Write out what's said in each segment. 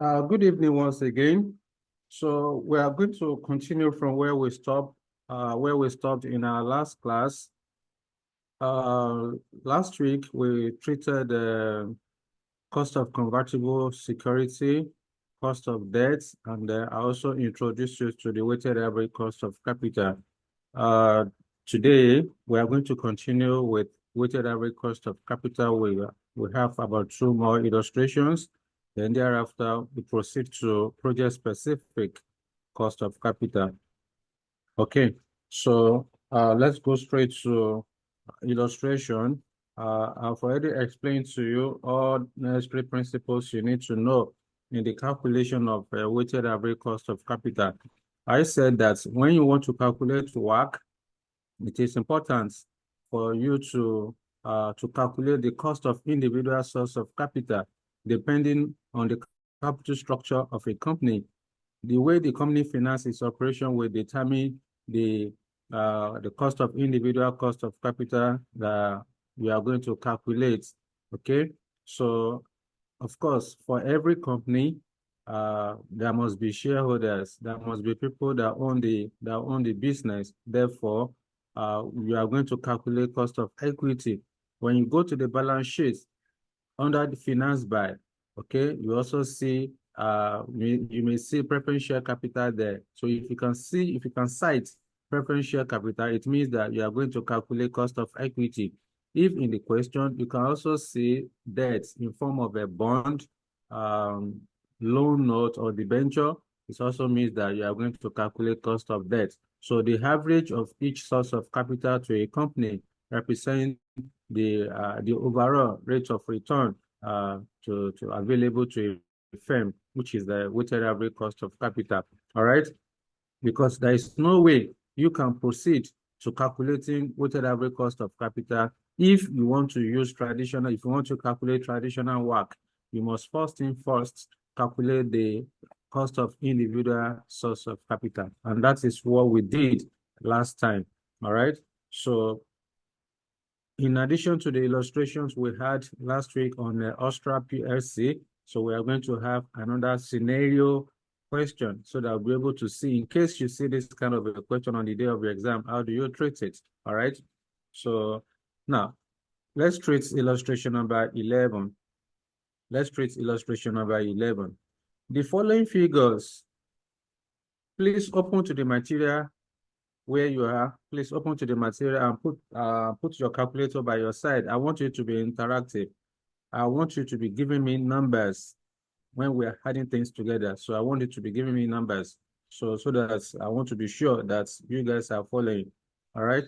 Good evening once again. So we are going to continue from where we stopped in our last class. Last week we treated the cost of convertible security, cost of debt, and I also introduced you to the weighted average cost of capital. Uh, Today we are going to continue with weighted average cost of capital. We have about two more illustrations. Then thereafter, we proceed to project-specific cost of capital. Okay, so let's go straight to illustration. I've already explained to you all necessary principles you need to know in the calculation of weighted average cost of capital. I said that when you want to calculate WACC, it is important for you to calculate the cost of individual source of capital depending on the capital structure of a company. The way the company finances operation will determine the cost of individual cost of capital that we are going to calculate. Okay, so of course, for every company, there must be shareholders. There must be people that own the business. Therefore, you are going to calculate cost of equity. When you go to the balance sheet under the finance by, okay, you also see you may see preference share capital there. So if you can cite preference share capital, it means that you are going to calculate cost of equity. If in the question, you can also see debt in form of a bond, um, loan note, or debenture. It also means that you are going to calculate cost of debt. So the average of each source of capital to a company represents the overall rate of return to available to a firm, which is the weighted average cost of capital. All right, because there is no way you can proceed to calculating weighted average cost of capital if you want to use traditional. If you want to calculate traditional WACC, you must first calculate the cost of individual source of capital, and that is what we did last time. All right, so in addition to the illustrations we had last week on the Ostra PLC, so we are going to have another scenario question so that we'll be able to see, in case you see this kind of a question on the day of your exam, how do you treat it? All right. So now let's treat illustration number 11. Let's treat illustration number 11. The following figures, please open to the material where you are. Please open to the material and put your calculator by your side. I want you to be interactive. I want you to be giving me numbers when we are adding things together. So I want you to be giving me numbers so that I want to be sure that you guys are following. All right.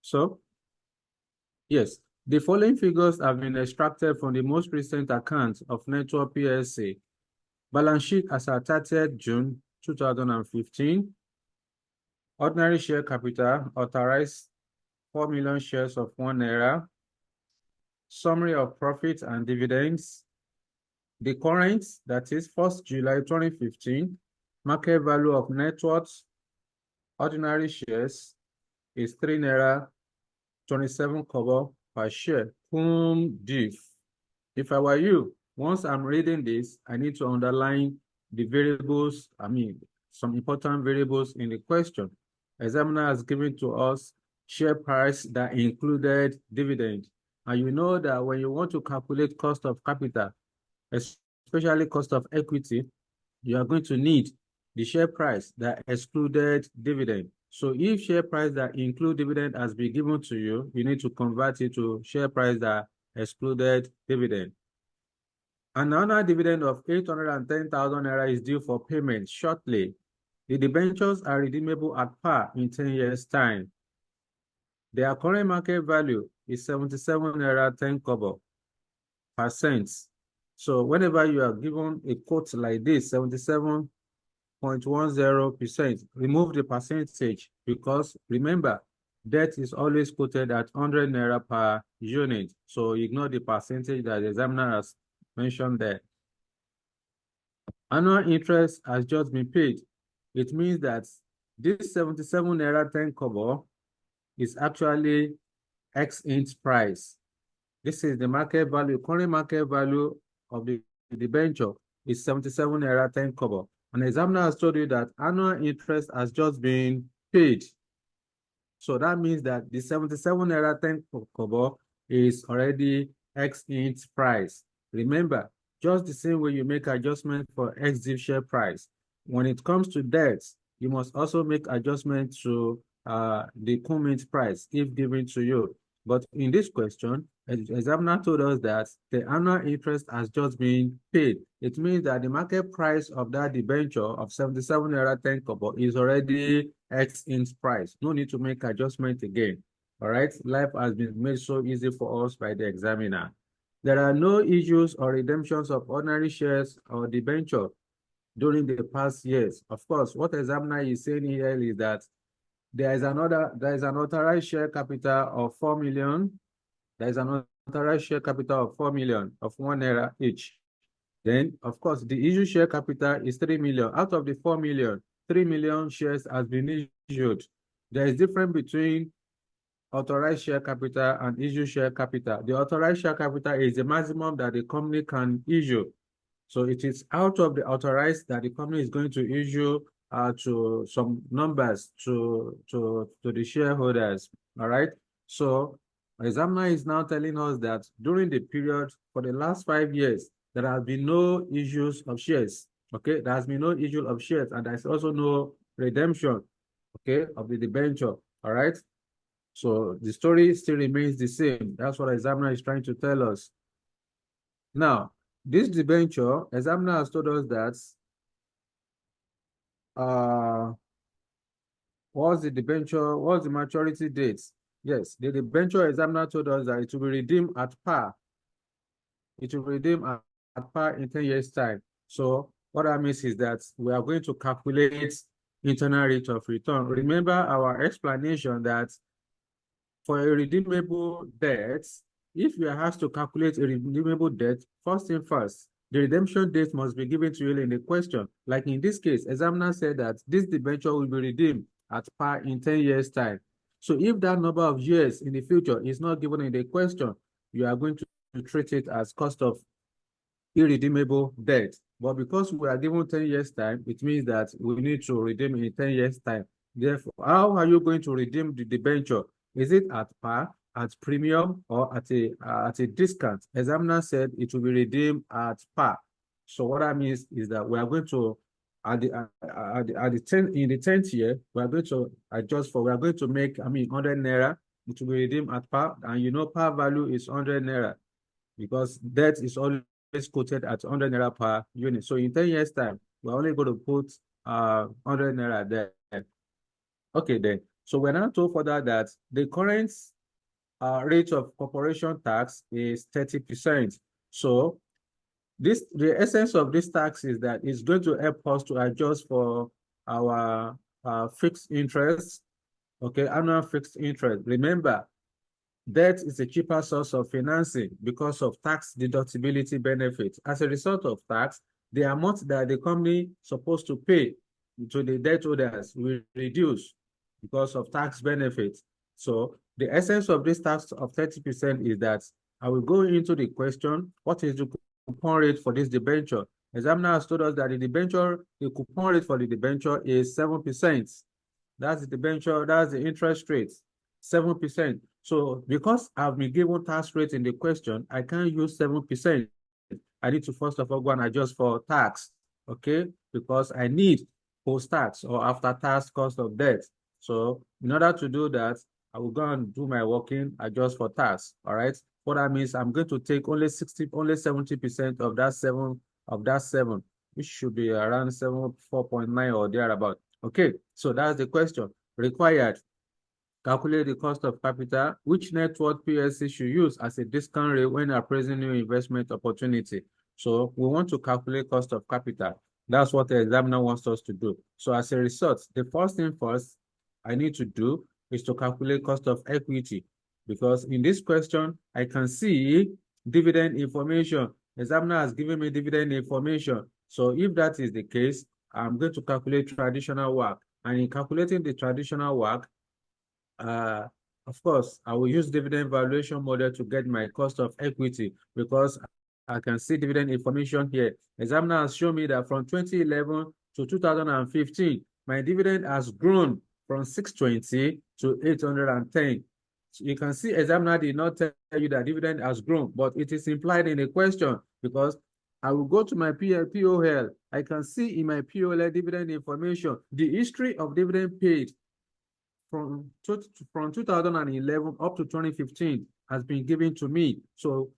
So yes, the following figures have been extracted from the most recent account of Network PLC. Balance sheet as at 30th June 2015. Ordinary share capital authorized 4 million shares of ₦1. Summary of profits and dividends. The current, that is 1st July 2015, market value of net worth ordinary shares is ₦3.27 per share. Div. If I were you, once I'm reading this, I need to underline the variables, some important variables in the question. Examiner has given to us share price that included dividend. And you know that when you want to calculate cost of capital, especially cost of equity, you are going to need the share price that excluded dividend. So if share price that include dividend has been given to you, you need to convert it to share price that excluded dividend. Another dividend of 810,000 naira is due for payment shortly. The debentures are redeemable at par in 10 years' time. Their current market value is 77 naira 10 kobo per cent. So whenever you are given a quote like this, 77.10%, remove the percentage, because remember, debt is always quoted at 100 naira per unit. So ignore the percentage that the examiner has mentioned there. Annual interest has just been paid. It means that this 77 naira 10 kobo is actually X-int price. This is the market value, current market value of the debenture. is 77 naira 10 kobo. An examiner has told you that annual interest has just been paid. So that means that the 77 naira 10 kobo is already X int price. Remember, just the same way you make adjustment for X share price. When it comes to debts, you must also make adjustment to the current price if given to you. But in this question, the examiner told us that the annual interest has just been paid. It means that the market price of that debenture of 77 naira 10 kobo is already X int price. No need to make adjustment again. All right, life has been made so easy for us by the examiner. There are no issues or redemptions of ordinary shares or debenture during the past years. Of course, what examiner is saying here is that there is an authorized share capital of 4 million. There is an authorized share capital of 4 million of 1 naira each. Then, of course, the issue share capital is 3 million. Out of the 4 million, 3 million shares has been issued. There is difference between authorized share capital and issue share capital. The authorized share capital is the maximum that the company can issue. So it is out of the authorized that the company is going to issue to some numbers to the shareholders. All right. So examiner is now telling us that during the period for the last 5 years, there has been no issues of shares. Okay, there has been no issue of shares, and there's also no redemption, okay, of the debenture. All right. So the story still remains the same. That's what examiner is trying to tell us. Now, this debenture, examiner has told us that what's the maturity date? Yes, the debenture examiner told us that it will be redeemed at par. It will be redeemed at par in 10 years' time. So what that means is that we are going to calculate internal rate of return. Remember our explanation that for a redeemable debt, if you are asked to calculate a redeemable debt, first thing first, the redemption date must be given to you in the question. Like in this case, examiner said that this debenture will be redeemed at par in 10 years' time. So if that number of years in the future is not given in the question, you are going to treat it as cost of irredeemable debt. But because we are given 10 years' time, it means that we need to redeem in 10 years' time. Therefore, how are you going to redeem the debenture? Is it at par, at premium, or at a discount? Examiner said it will be redeemed at par. So what that means is that we are going to at the 10th in the 10th year, we are going to adjust for we are going to make 100 naira. It will be redeemed at par, and you know par value is 100 naira because debt is always quoted at 100 naira per unit. So in 10 years' time, we're only going to put 100 naira there. Okay, then. So we're now told further that the current rate of corporation tax is 30%. So the essence of this tax is that it's going to help us to adjust for our fixed interest, okay, annual fixed interest. Remember, debt is a cheaper source of financing because of tax deductibility benefits. As a result of tax, the amount that the company supposed to pay to the debt holders will reduce because of tax benefits. So the essence of this tax of 30% is that I will go into the question, what is the coupon rate for this debenture? Examiner has told us that the coupon rate for the debenture is 7%. That's the debenture, that's the interest rate, 7%. So because I've been given tax rate in the question, I can't use 7%. I need to first of all go and adjust for tax, okay? Because I need post-tax or after-tax cost of debt. So in order to do that, I will go and do my working, adjust for tax, all right? What that means, I'm going to take only 70% of that seven, which should be around 4.9 or thereabout. Okay, so that's the question. Required. Calculate the cost of capital. Which net worth PLC should use as a discount rate when appraising new investment opportunity? So we want to calculate cost of capital. That's what the examiner wants us to do. So as a result, the first thing first I need to do is to calculate cost of equity. Because in this question, I can see dividend information. Examiner has given me dividend information. So if that is the case, I'm going to calculate traditional WACC. And in calculating the traditional WACC, of course, I will use dividend valuation model to get my cost of equity because I can see dividend information here. Examiner has shown me that from 2011 to 2015, my dividend has grown from 620 to 810. So you can see examiner did not tell you that dividend has grown, but it is implied in the question because I will go to my POL. I can see in my POL dividend information, the history of dividend paid from 2011 up to 2015 has been given to me. So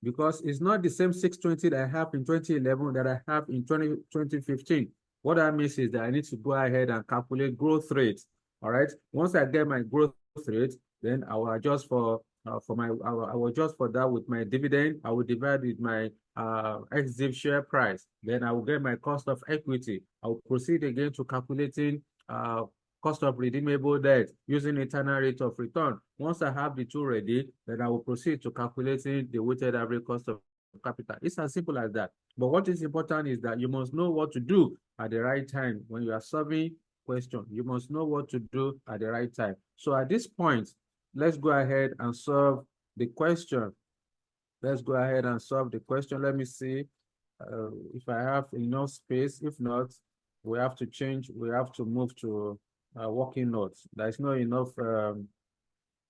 because it's not the same 620 that I have in 2011 that I have in 2015. What that means is that I need to go ahead and calculate growth rate. All right. Once I get my growth rate, then I will adjust for I will adjust for that with my dividend. I will divide with my ex-div share price. Then I will get my cost of equity. I will proceed again to calculating cost of redeemable debt using internal rate of return. Once I have the two ready, then I will proceed to calculating the weighted average cost of capital. It's as simple as that. But what is important is that you must know what to do at the right time when you are solving question. You must know what to do at the right time. So at this point, let's go ahead and solve the question. Let's go ahead and solve the question. Let me see if I have enough space. If not, we have to change. We have to move to working notes. There's not enough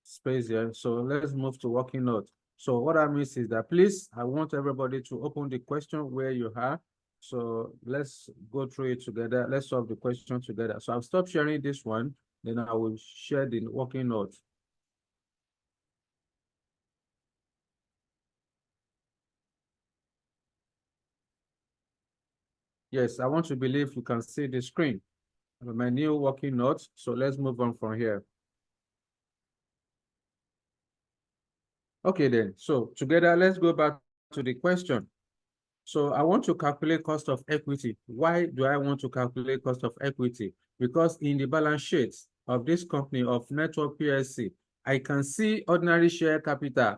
space here. So let's move to working notes. So what I mean is that please, I want everybody to open the question where you are. So let's go through it together. Let's solve the question together. So I'll stop sharing this one. Then I will share the working notes. Yes, I want to believe you can see the screen. My new working notes. So let's move on from here. Okay, then. So together, let's go back to the question. So I want to calculate cost of equity. Why do I want to calculate cost of equity? Because in the balance sheet of this company of Network PLC, I can see ordinary share capital.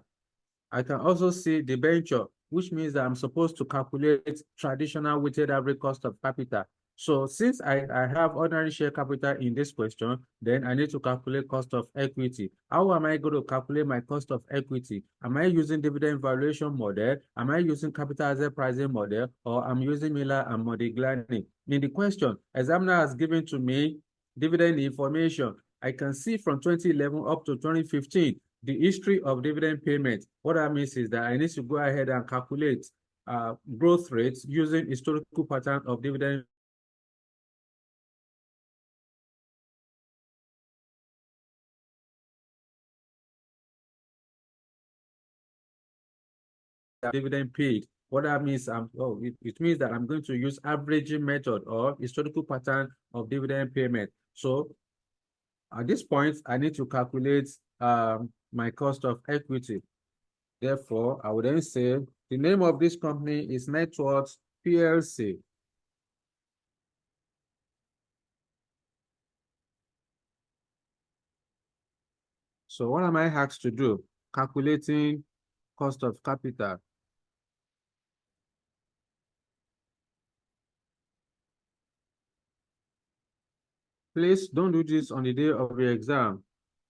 I can also see the debenture, which means that I'm supposed to calculate traditional weighted average cost of capital. So since I have ordinary share capital in this question, then I need to calculate cost of equity. How am I going to calculate my cost of equity? Am I using dividend valuation model? Am I using capital asset pricing model? Or I'm using Miller and Modigliani? In the question, examiner has given to me dividend information. I can see from 2011 up to 2015, the history of dividend payment. What that means is that I need to go ahead and calculate growth rates using historical pattern of dividend dividend paid. What that means, it means that I'm going to use averaging method or historical pattern of dividend payment. So at this point, I need to calculate my cost of equity. Therefore, I would then say the name of this company is Networks PLC. So what am I asked to do? Calculating cost of capital. Please don't do this on the day of your exam.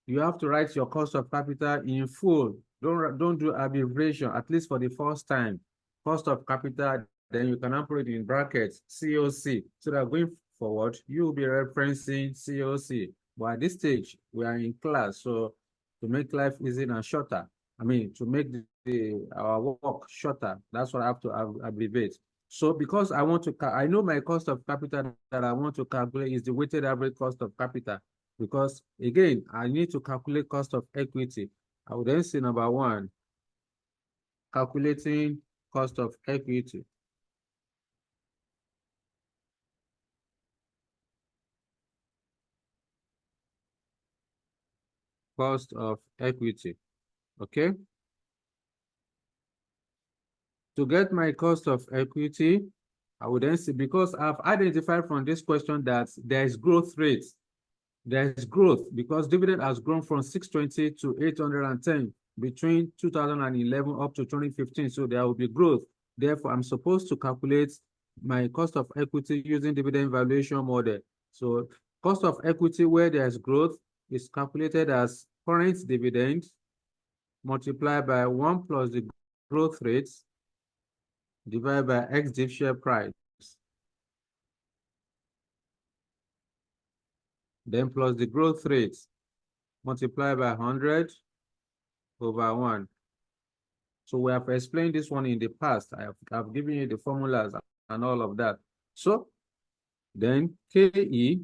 You have to write your cost of capital in full. Don't do abbreviation, at least for the first time. Cost of capital, then you can put it in brackets, COC. So that going forward, you will be referencing COC. But at this stage, we are in class, so to make life easy and shorter, to make our work shorter, that's what I have to abbreviate. So because I know my cost of capital that I want to calculate is the weighted average cost of capital. Because again, I need to calculate cost of equity. I will then say number one, calculating cost of equity. Cost of equity. Okay. To get my cost of equity, I would then say, because I've identified from this question that there is growth rate. There is growth because dividend has grown from 620 to 810 between 2011 up to 2015. So there will be growth. Therefore, I'm supposed to calculate my cost of equity using dividend valuation model. So cost of equity where there's growth is calculated as current dividend multiplied by 1 plus the growth rates divided by X div share price. Then plus the growth rate multiplied by 100 over 1. So we have explained this one in the past. I've given you the formulas and all of that. So then KE,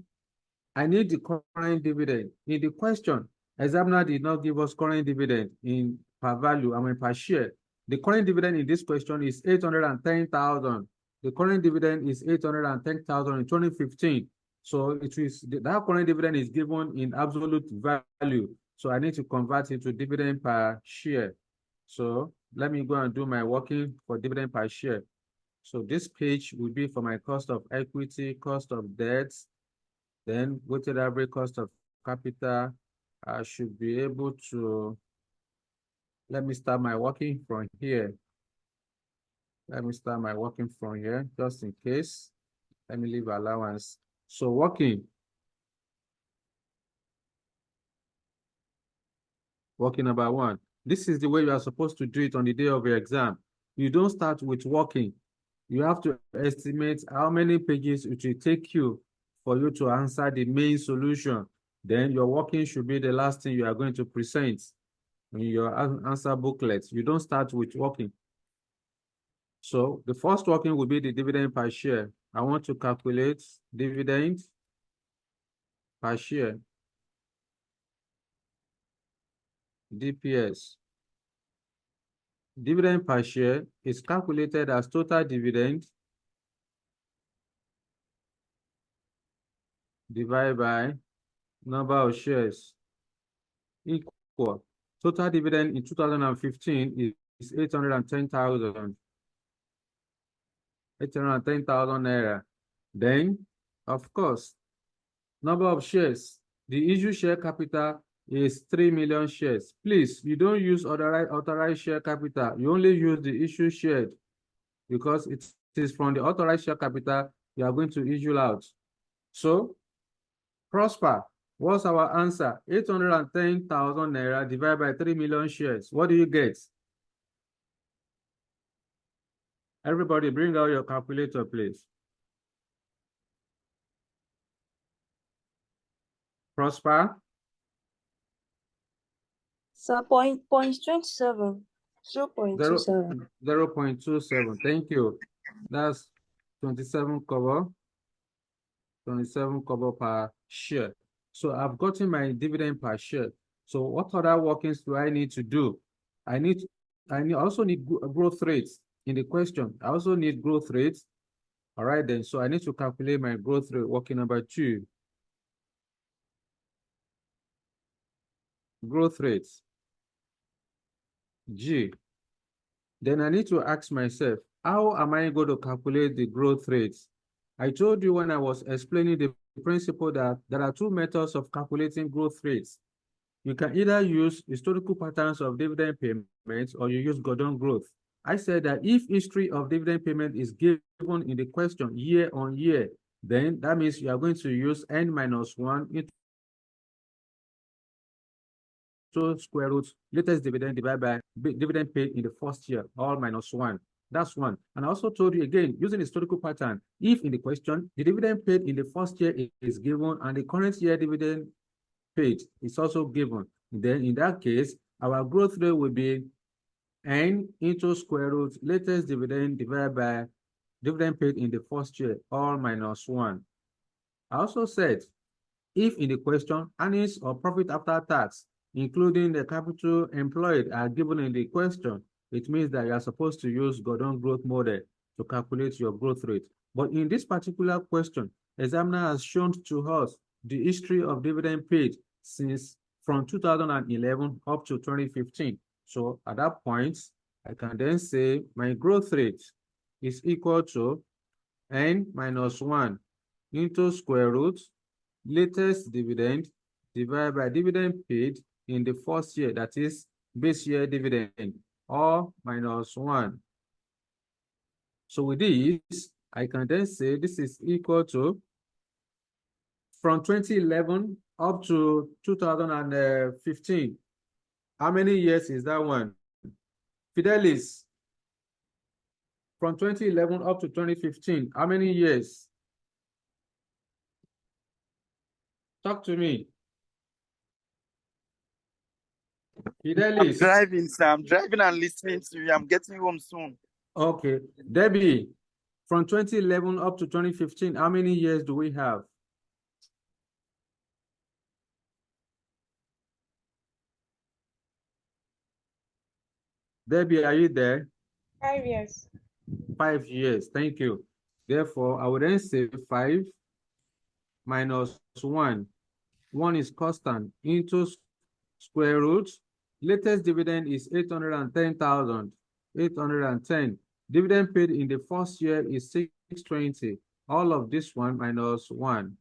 I need the current dividend. In the question, examiner did not give us current dividend in per value, per share. The current dividend in this question is 810,000. The current dividend is 810,000 in 2015. So it is that current dividend is given in absolute value. So I need to convert it to dividend per share. So let me go and do my working for dividend per share. So this page will be for my cost of equity, cost of debt, then weighted average cost of capital. I should be able to, let me start my working from here. Let me start my working from here, just in case. Let me leave allowance. So working number 1. This is the way you are supposed to do it on the day of your exam. You don't start with working. You have to estimate how many pages it will take you for you to answer the main solution. Then your working should be the last thing you are going to present in your answer booklet. You don't start with working. So the first working will be the dividend per share. I want to calculate dividend per share, DPS. Dividend per share is calculated as total dividend divided by number of shares equal. Total dividend in 2015 is 810,000. 810,000 naira. Then, of course, number of shares. The issue share capital is 3 million shares. Please, you don't use authorized share capital. You only use the issue shared because it is from the authorized share capital you are going to issue out. So, Prosper, what's our answer? 810,000 naira divided by 3 million shares. What do you get? Everybody bring out your calculator, please. Prosper? Sir, 0.27. 0.27. 0.27. Thank you. That's 27 kobo. 27 kobo per share. So I've gotten my dividend per share. So what other workings do I need to do? I also need growth rates in the question. I also need growth rates. All right, then. So I need to calculate my growth rate, working number 2. Growth rates, G. Then I need to ask myself, how am I going to calculate the growth rates? I told you when I was explaining the principle that there are 2 methods of calculating growth rates. You can either use historical patterns of dividend payments or you use Gordon growth. I said that if history of dividend payment is given in the question year on year, then that means you are going to use n-1 into square root latest dividend divided by dividend paid in the first year, all minus 1. That's 1. And I also told you again, using historical pattern, if in the question, the dividend paid in the first year is given and the current year dividend paid is also given, then in that case, our growth rate will be n into square root latest dividend divided by dividend paid in the first year, all minus 1. I also said, if in the question, earnings or profit after tax, including the capital employed, are given in the question, it means that you are supposed to use Gordon growth model to calculate your growth rate. But in this particular question, examiner has shown to us the history of dividend paid since from 2011 up to 2015. So at that point, I can then say my growth rate is equal to n-1 into square root latest dividend divided by dividend paid in the first year, that is base year dividend, or minus 1. So with this, I can then say this is equal to, from 2011 up to 2015. How many years is that one? Fidelis, from 2011 up to 2015, how many years? Talk to me. I'm Fidelis. driving, sir. I'm driving and listening to you. I'm getting home soon. Okay. Debbie, from 2011 up to 2015, how many years do we have? Debbie, are you there? 5 years. 5 years. Thank you. Therefore, I would then say 5 minus 1. 1 is constant into square root. Latest dividend is 810,000. 810. Dividend paid in the first year is 620. All of this one minus 1.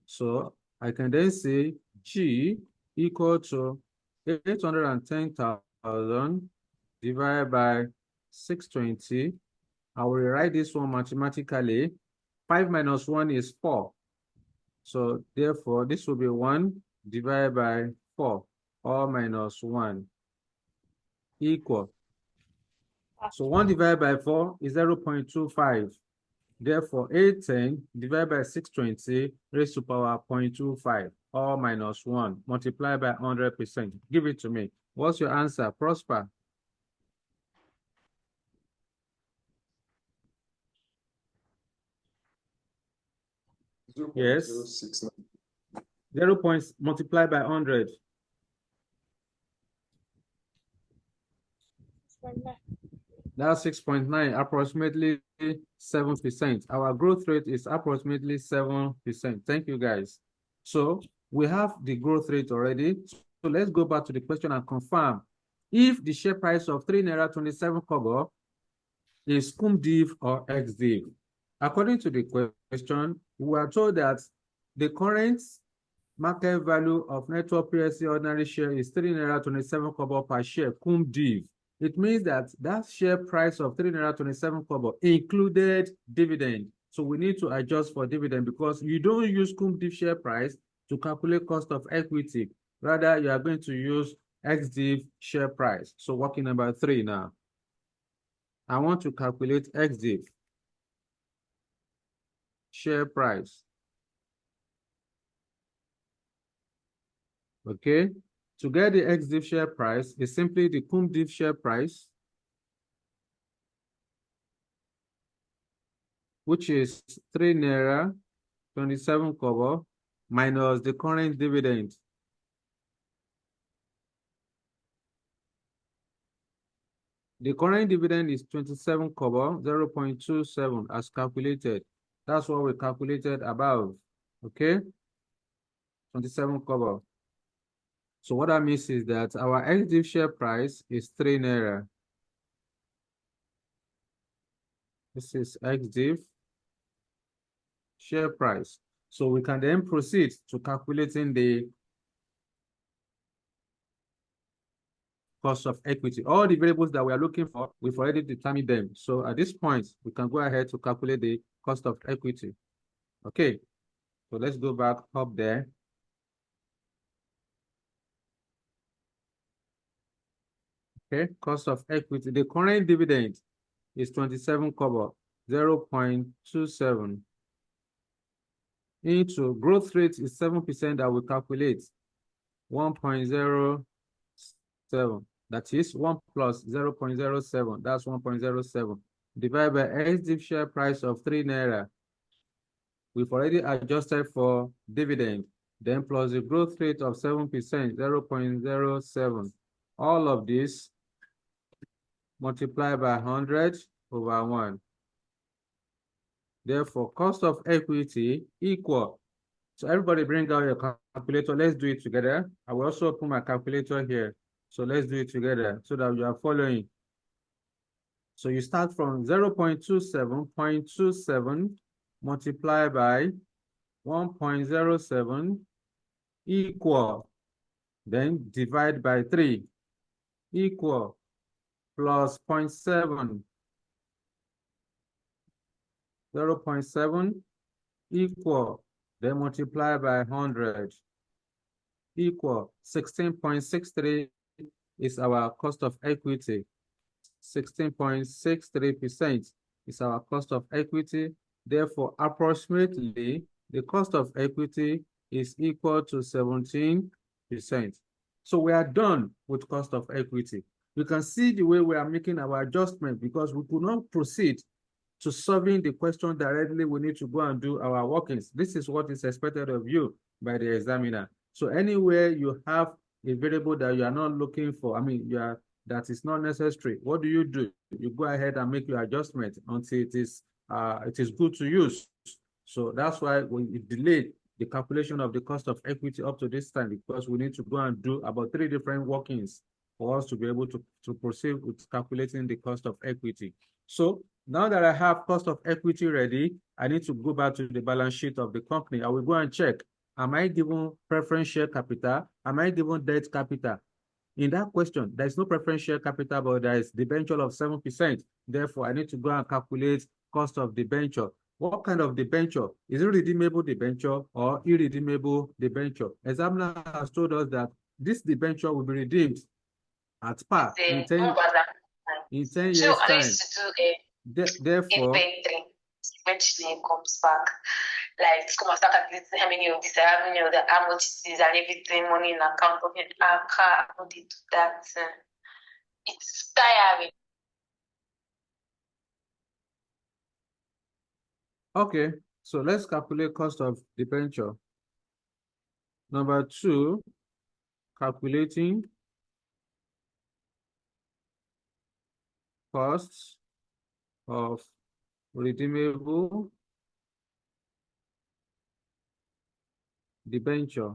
So I can then say G equal to 810,000 divided by 620. I will rewrite this one mathematically. 5 minus 1 is 4. So therefore, this will be 1 divided by 4, or minus 1, equal. So 1 divided by 4 is 0.25. Therefore, 810 divided by 620 raised to power 0.25, or minus 1, multiplied by 100%. Give it to me. What's your answer, Prosper? Yes. 0 points multiplied by 100. That's 6.9, approximately 7%. Our growth rate is approximately 7%. Thank you, guys. So we have the growth rate already. So let's go back to the question and confirm if the share price of 3 naira 27 kobo is cum div or ex div. According to the question, we are told that the current market value of Network PLC ordinary share is 3 naira 27 kobo per share cum div. It means that that share price of 3 naira 27 kobo included dividend. So we need to adjust for dividend because you don't use cum div share price to calculate cost of equity. Rather, you are going to use ex div share price. So working number 3 now. I want to calculate ex div share price. Okay. To get the ex div share price is simply the cum div share price, which is 3 naira 27 kobo minus the current dividend. The current dividend is 27 kobo, 0.27 as calculated. That's what we calculated above. Okay. 27 kobo. So what that means is that our ex div share price is 3 naira. This is ex div share price. So we can then proceed to calculating the cost of equity. All the variables that we are looking for, we've already determined them. So at this point, we can go ahead to calculate the cost of equity. Okay, so let's go back up there. Okay, cost of equity. The current dividend is 27 kobo, 0.27. Into growth rate is 7% that we calculate, 1.07. That is 1 plus 0.07. That's 1.07. Divided by ex div share price of 3 naira. We've already adjusted for dividend. Then plus the growth rate of 7%, 0.07. All of this multiplied by 100 over 1. Therefore, cost of equity equal. So everybody bring out your calculator. Let's do it together. I will also put my calculator here. So let's do it together so that you are following. So you start from 0.27 multiplied by 1.07 equal. Then divide by 3 equal plus 0.7. 0.7 equal, then multiply by 100 equal 16.63 is our cost of equity. 16.63% is our cost of equity. Therefore, approximately the cost of equity is equal to 17%. So we are done with cost of equity. You can see the way we are making our adjustment because we could not proceed to solving the question directly. We need to go and do our workings. This is what is expected of you by the examiner. So anywhere you have a variable that you are not looking for, that is not necessary, what do? You go ahead and make your adjustment until it is good to use. So that's why we delayed the calculation of the cost of equity up to this time, because we need to go and do about 3 different workings for us to be able to proceed with calculating the cost of equity. So now that I have cost of equity ready, I need to go back to the balance sheet of the company. I will go and check, am I given preference share capital? Am I given debt capital? In that question, there is no preference share capital, but there is debenture of 7%. Therefore, I need to go and calculate cost of debenture. What kind of debenture? Is it redeemable debenture or irredeemable debenture? Examiner has told us that this debenture will be redeemed at par in 10 years' time. Therefore, inventory when she comes back. Like come and start calculating how many of this, how many of that, how much it is, and everything, money in account of it. I can't do that. It's tiring. okay, so let's calculate cost of debenture. Number 2, calculating costs of redeemable debenture.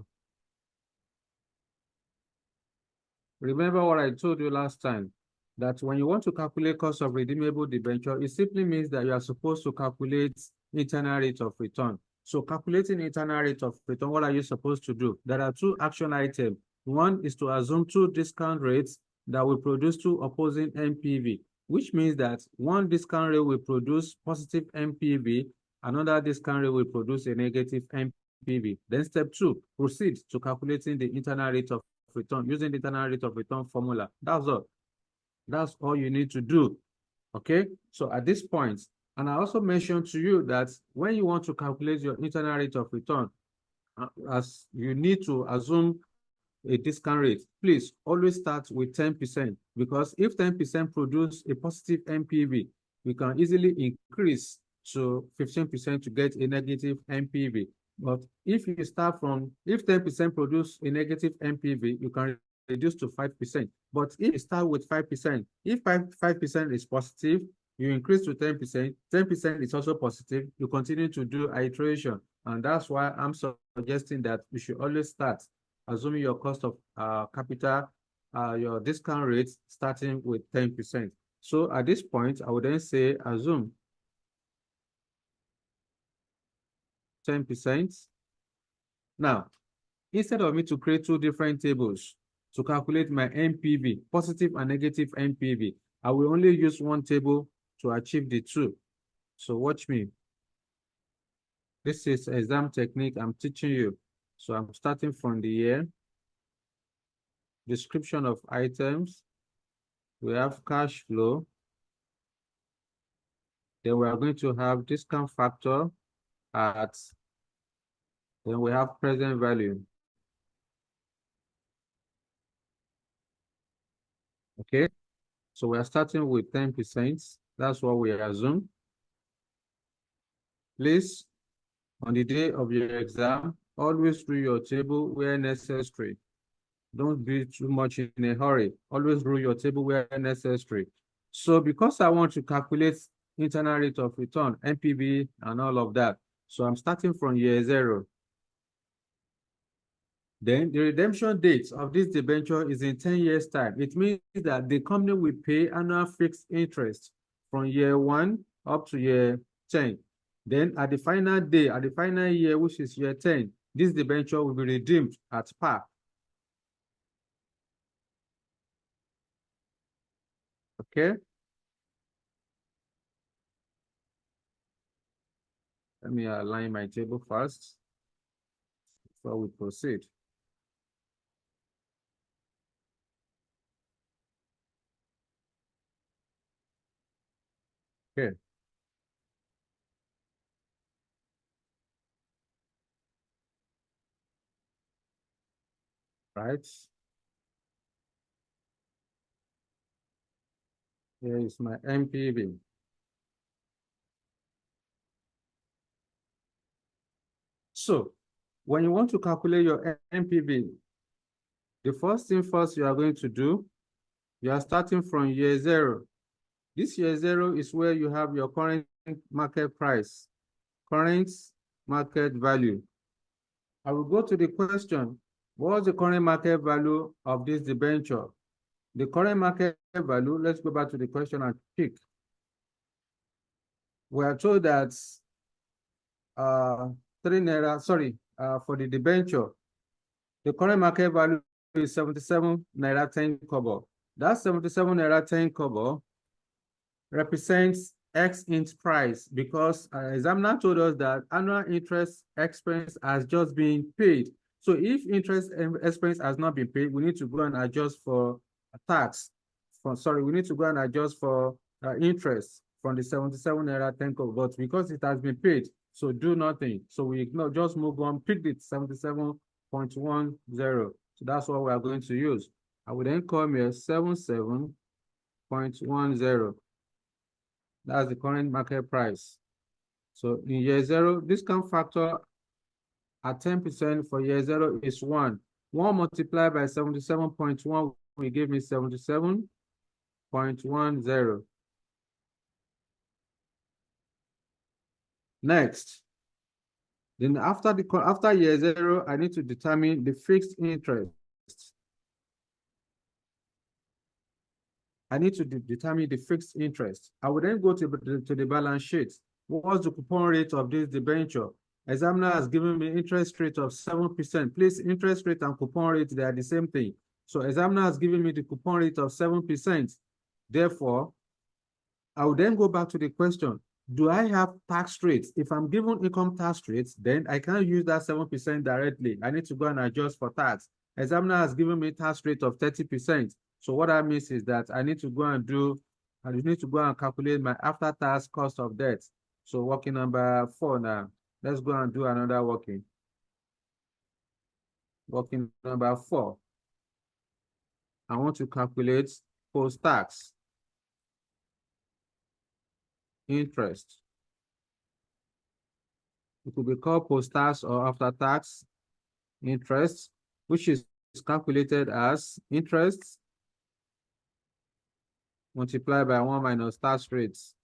Remember what I told you last time, that when you want to calculate cost of redeemable debenture, it simply means that you are supposed to calculate internal rate of return. So calculating internal rate of return, what are you supposed to do? There are 2 action items. One is to assume 2 discount rates that will produce 2 opposing NPV, which means that one discount rate will produce positive NPV, another discount rate will produce a negative NPV. Then step 2, proceed to calculating the internal rate of return using the internal rate of return formula. That's all. That's all you need to do. Okay. So at this point, and I also mentioned to you that when you want to calculate your internal rate of return, as you need to assume a discount rate, please always start with 10%, because if 10% produce a positive NPV, we can easily increase to 15% to get a negative NPV. But if you start from, if 10% produce a negative NPV, you can reduce to 5%. But if you start with 5%, if 5% is positive, you increase to 10%, 10% is also positive, you continue to do iteration. And that's why I'm suggesting that you should always start assuming your cost of capital, your discount rates starting with 10%. So at this point, I would then say assume 10%. Now, instead of me to create 2 different tables to calculate my NPV, positive and negative NPV, I will only use one table to achieve the 2. So watch me. This is exam technique I'm teaching you. So I'm starting from the year. Description of items. We have cash flow. Then we are going to have discount factor at, then we have present value. Okay, so we are starting with 10%. That's what we assume. Please, on the day of your exam, always rule your table where necessary. Don't be too much in a hurry. Always rule your table where necessary. So because I want to calculate internal rate of return, NPV, and all of that, so I'm starting from year 0. Then the redemption date of this debenture is in 10 years' time. It means that the company will pay annual fixed interest from year 1 up to year 10. Then at the final day, at the final year, which is year 10, this debenture will be redeemed at par. Okay. Let me align my table first before we proceed. Okay. Right. Here is my NPV. So when you want to calculate your NPV, the first thing first you are going to do, you are starting from year zero. This year zero is where you have your current market price, current market value. I will go to the question, what's the current market value of this debenture? The current market value, let's go back to the question and pick. We are told that 3 naira, sorry, for the debenture, the current market value is 77 naira 10 kobo. That 77 naira 10 kobo represents X int price because examiner told us that annual interest expense has just been paid. So if interest expense has not been paid, we need to go and adjust for tax. We need to go and adjust for interest from the 77 naira 10 kobo, but because it has been paid, so do nothing. So we ignore, just move on, pick the 77.10. So that's what we are going to use. I will then come here 77.10. That's the current market price. So in year zero, discount factor at 10% for year zero is 1. 1 multiplied by 77.1 will give me 77.10. Next, then after year zero, I need to determine the fixed interest. I need to determine the fixed interest. I will then go to the balance sheet. What's the coupon rate of this debenture? Examiner has given me interest rate of 7%. Please, interest rate and coupon rate, they are the same thing. So examiner has given me the coupon rate of 7%. Therefore, I will then go back to the question, do I have tax rates? If I'm given income tax rates, then I can't use that 7% directly. I need to go and adjust for tax. Examiner has given me tax rate of 30%. So what that means is that I need to go and calculate my after-tax cost of debt. So working number 4 now. Let's go and do another working. Working number 4. I want to calculate post-tax interest. It could be called post-tax or after-tax interest, which is calculated as interest multiplied by 1 minus tax rates.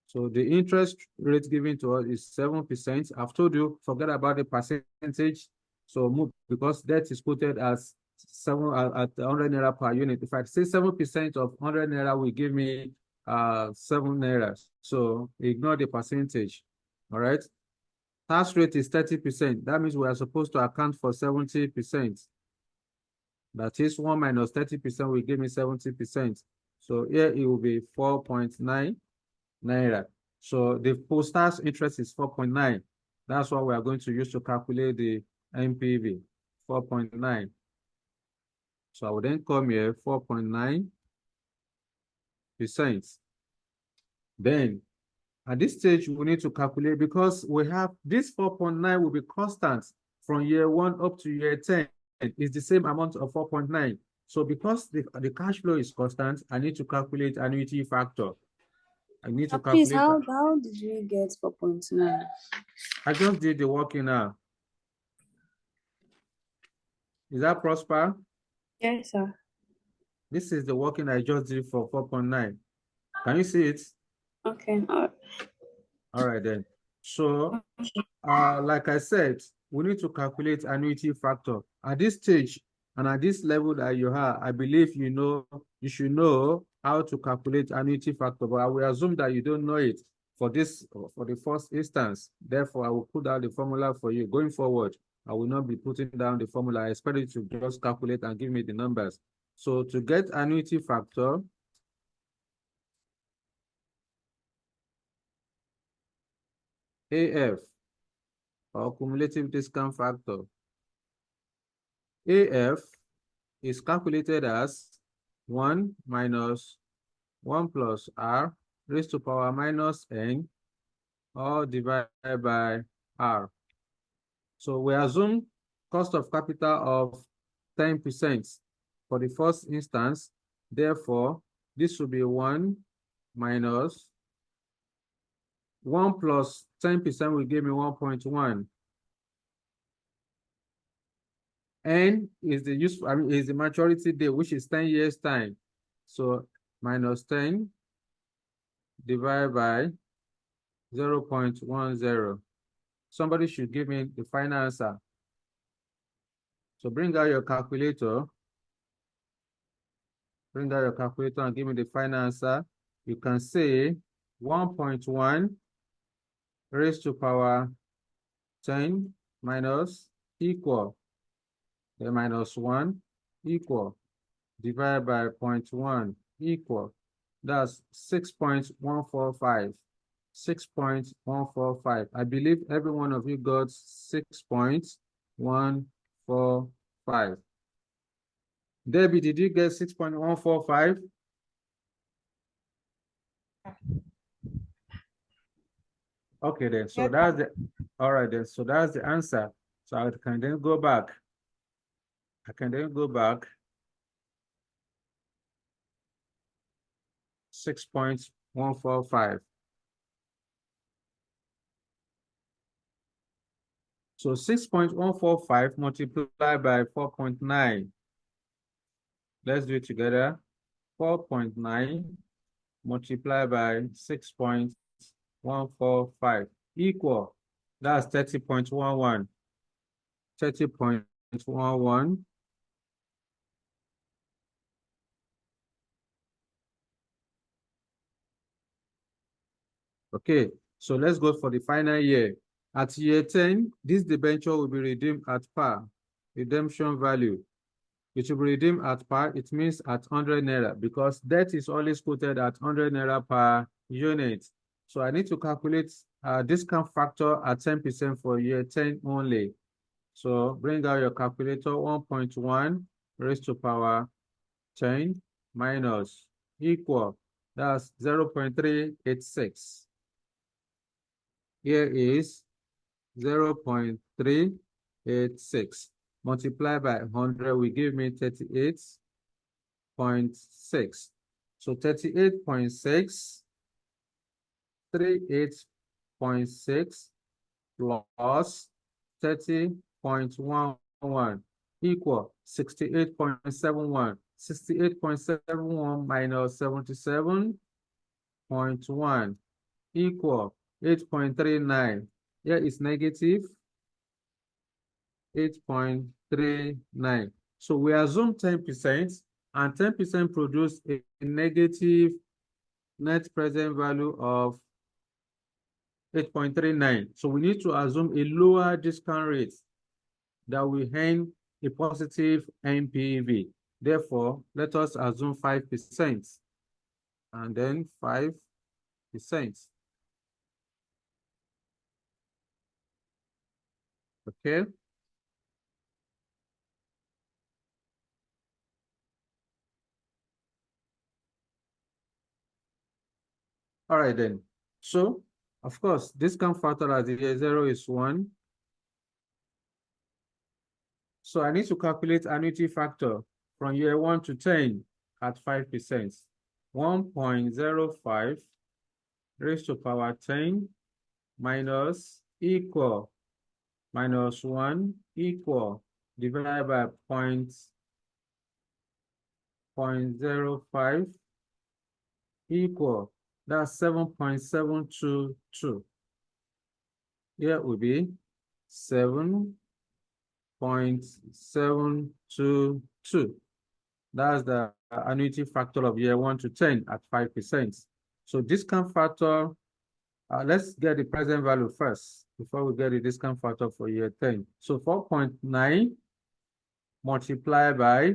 So the interest rate given to us is 7%. I've told you, forget about the percentage. So move, because debt is quoted as 100 naira per unit. If I say 7% of 100 naira will give me 7 naira. So ignore the percentage. All right. Tax rate is 30%. That means we are supposed to account for 70%. That is 1 minus 30% will give me 70%. So here it will be 4.9 naira. So the post-tax interest is 4.9. That's what we are going to use to calculate the NPV, 4.9. So I will then come here, 4.9%. Then at this stage, we need to calculate because we have this 4.9 will be constant from year 1 up to year 10. It's the same amount of 4.9. So because the cash flow is constant, I need to calculate annuity factor. I need to calculate. Please, how did you get 4.9? I just did the working now. Is that Prosper? Yes, sir. This is the working I just did for 4.9. Can you see it? Okay. All right then. So, like I said, we need to calculate annuity factor. At this stage and at this level that you are, I believe you should know how to calculate annuity factor, but I will assume that you don't know it for the first instance. Therefore, I will put out the formula for you. Going forward, I will not be putting down the formula. I expect you to just calculate and give me the numbers. So to get annuity factor, AF, or cumulative discount factor, AF is calculated as 1 minus 1 plus R raised to power minus n, all divided by r. So we assume cost of capital of 10% for the first instance. Therefore, this will be 1 minus 1 plus 10% will give me 1.1. N is the is the maturity date, which is 10 years time. So minus 10 divided by 0.10. Somebody should give me the final answer. So bring out your calculator. Bring out your calculator and give me the final answer. You can say 1.1 raised to power 10 minus equal, the minus 1 equal, divided by 0.1 equal. That's 6.145. 6.145. I believe every one of you got 6.145. Debbie, did you get 6.145? Okay then, so that's the, all right then, so that's the answer. So I can then go back. I can then go back 6.145. So 6.145 multiplied by 4.9. Let's do it together. 4.9 multiplied by 6.145 equal. That's 30.11. 30.11. Okay, so let's go for the final year. At year 10, this debenture will be redeemed at par. Redemption value. It will be redeemed at par. It means at 100 naira, because debt is always quoted at 100 naira per unit. So I need to calculate discount factor at 10% for year 10 only. So bring out your calculator. 1.1 raised to power 10 minus equal. That's 0.386. Here is 0.386. Multiply by 100 will give me 38.6. So 38.6, 38.6 plus 30.11 equal 68.71. 68.71 minus 77.1 equal 8.39. Here is negative 8.39. So we assume 10%, and 10% produce a negative net present value of 8.39. So we need to assume a lower discount rate that will earn a positive NPV. Therefore, let us assume 5%, and then 5%. Okay. All right then. So, of course, discount factor at year 0 is 1. So I need to calculate annuity factor from year 1 to 10 at 5%. 1.05 raised to power 10 minus equal minus 1 equal divided by 0.05 equal. That's 7.722. Here will be 7.722. That's the annuity factor of year 1 to 10 at 5%. So discount factor, let's get the present value first before we get the discount factor for year 10. So 4.9 multiplied by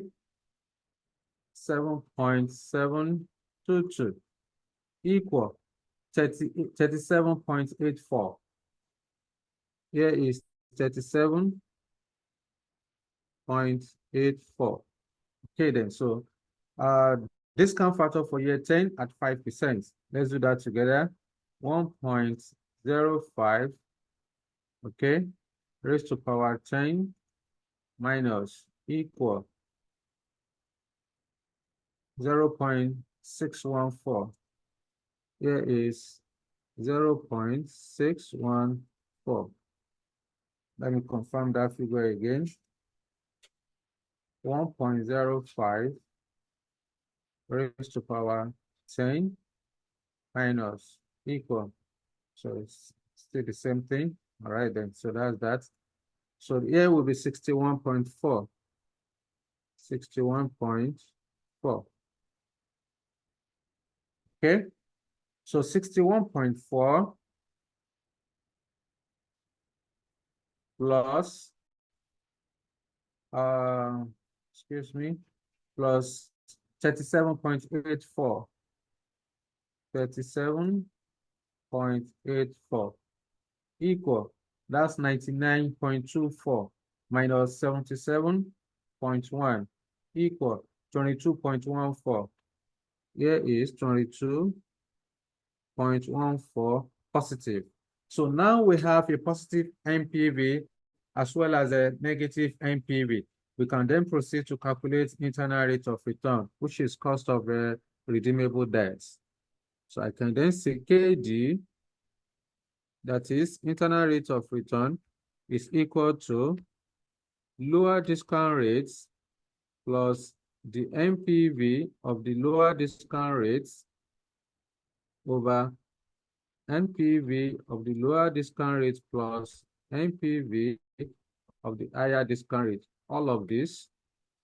7.722 equal 37.84. Here is 37.84. Okay then, so Discount factor for year 10 at 5%. Let's do that together. 1.05, okay, raised to power 10 minus equal 0.614. Here is 0.614. Let me confirm that figure again. 1.05 raised to power 10 minus equal. So it's still the same thing. All right, then. So that's that. So here will be 61.4. 61.4. Okay. So 61.4 plus excuse me, plus 37.84. 37.84 equal, that's 99.24 minus 77.1 equal 22.14. Here is 22.14 positive. So now we have a positive NPV as well as a negative NPV. We can then proceed to calculate internal rate of return, which is cost of redeemable debts. So I can then say KD, that is internal rate of return, is equal to lower discount rates plus the NPV of the lower discount rates over NPV of the lower discount rate plus NPV of the higher discount rate. All of this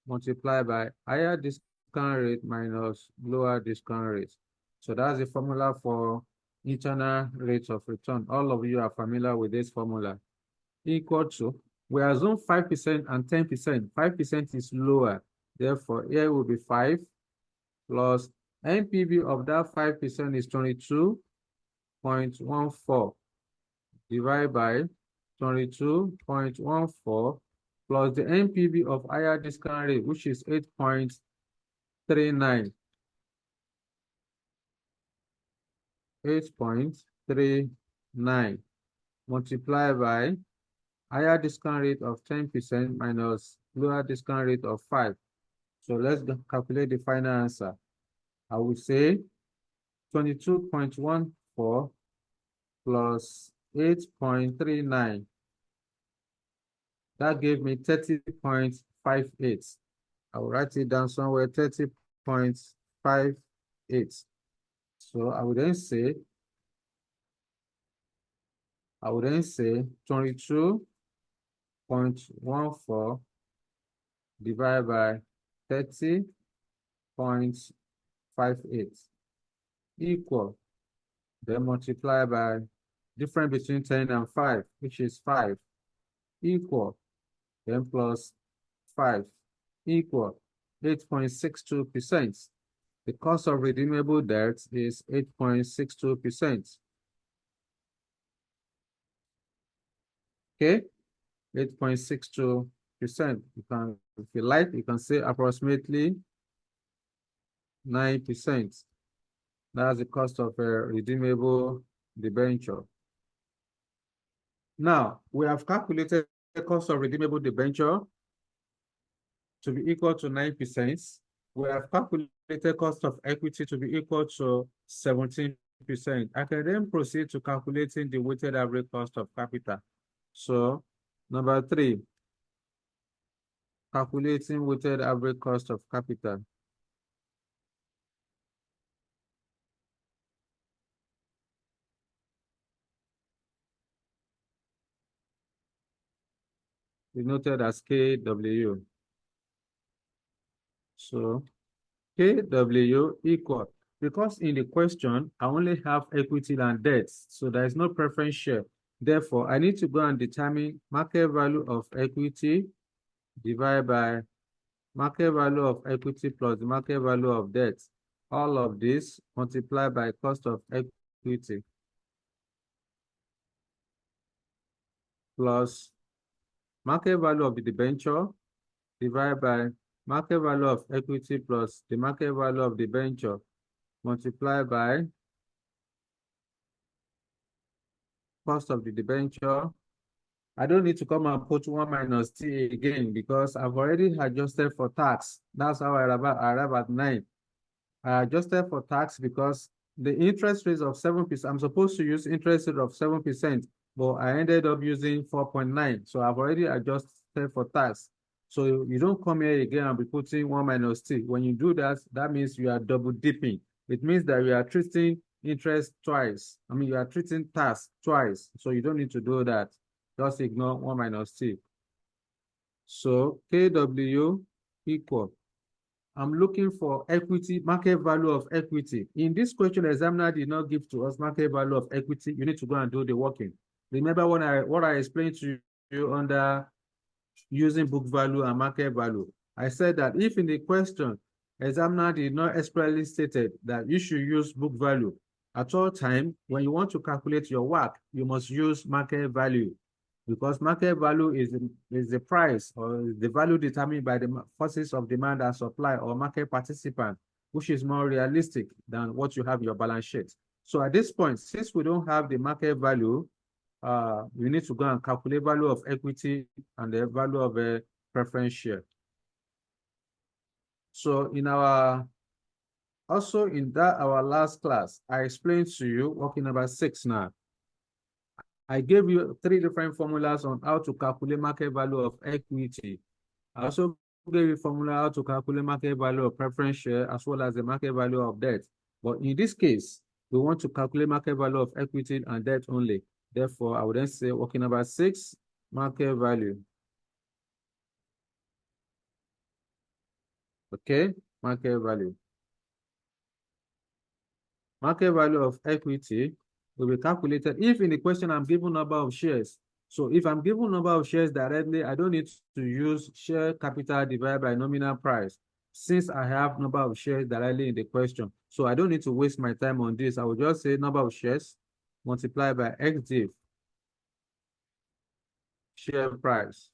multiplied by higher discount rate minus lower discount rate. So that's the formula for internal rate of return. All of you are familiar with this formula. Equal to, we assume 5% and 10%. 5% is lower. Therefore, here will be 5 plus NPV of that 5% is 22.14 divided by 22.14 plus the NPV of higher discount rate, which is 8.39. 8.39 multiplied by higher discount rate of 10% minus lower discount rate of 5. So let's calculate the final answer. I would say 22.14 plus 8.39. That gave me 30.58. I will write it down somewhere, 30.58. So I would then say 22.14 divided by 30.58 equal, then multiply by difference between 10 and 5, which is 5, equal, then plus 5 equal 8.62%. The cost of redeemable debt is 8.62%. Okay, 8.62%. You can, if you like, you can say approximately 9%. That's the cost of a redeemable debenture. Now, we have calculated the cost of redeemable debenture to be equal to 9%. We have calculated cost of equity to be equal to 17%. I can then proceed to calculating the weighted average cost of capital. So, number 3, calculating weighted average cost of capital. Denoted as KW. So KW equal, because in the question, I only have equity and debts, so there is no preference share. Therefore, I need to go and determine market value of equity divided by market value of equity plus the market value of debt. All of this multiplied by cost of equity plus market value of the debenture divided by market value of equity plus the market value of the debenture multiplied by cost of the debenture. I don't need to come and put 1 minus t again because I've already adjusted for tax. That's how I arrive at 9. I adjusted for tax because the interest rate of 7%, I'm supposed to use interest rate of 7%, but I ended up using 4.9. So I've already adjusted for tax. So you don't come here again and be putting 1 minus t. When you do that, that means you are double dipping. It means that you are treating interest twice. I mean, you are treating tax twice. So you don't need to do that. Just ignore 1 minus t. So KW equal. I'm looking for equity, market value of equity. In this question, examiner did not give to us market value of equity. You need to go and do the working. Remember what I explained to you under using book value and market value. I said that if in the question, examiner did not expressly stated that you should use book value, at all time, when you want to calculate your work, you must use market value, because market value is the price or the value determined by the forces of demand and supply or market participant, which is more realistic than what you have in your balance sheet. So at this point, since we don't have the market value, we need to go and calculate value of equity and the value of a preference share. So in our last class, I explained to you working number 6 now. I gave you 3 different formulas on how to calculate market value of equity. I also gave you a formula how to calculate market value of preference share as well as the market value of debt. But in this case, we want to calculate market value of equity and debt only. Therefore, I would then say working number 6, market value. Okay, market value. Market value of equity will be calculated if in the question I'm given number of shares. So if I'm given number of shares directly, I don't need to use share capital divided by nominal price, since I have number of shares directly in the question. So I don't need to waste my time on this. I will just say number of shares multiplied by XDIV, share price.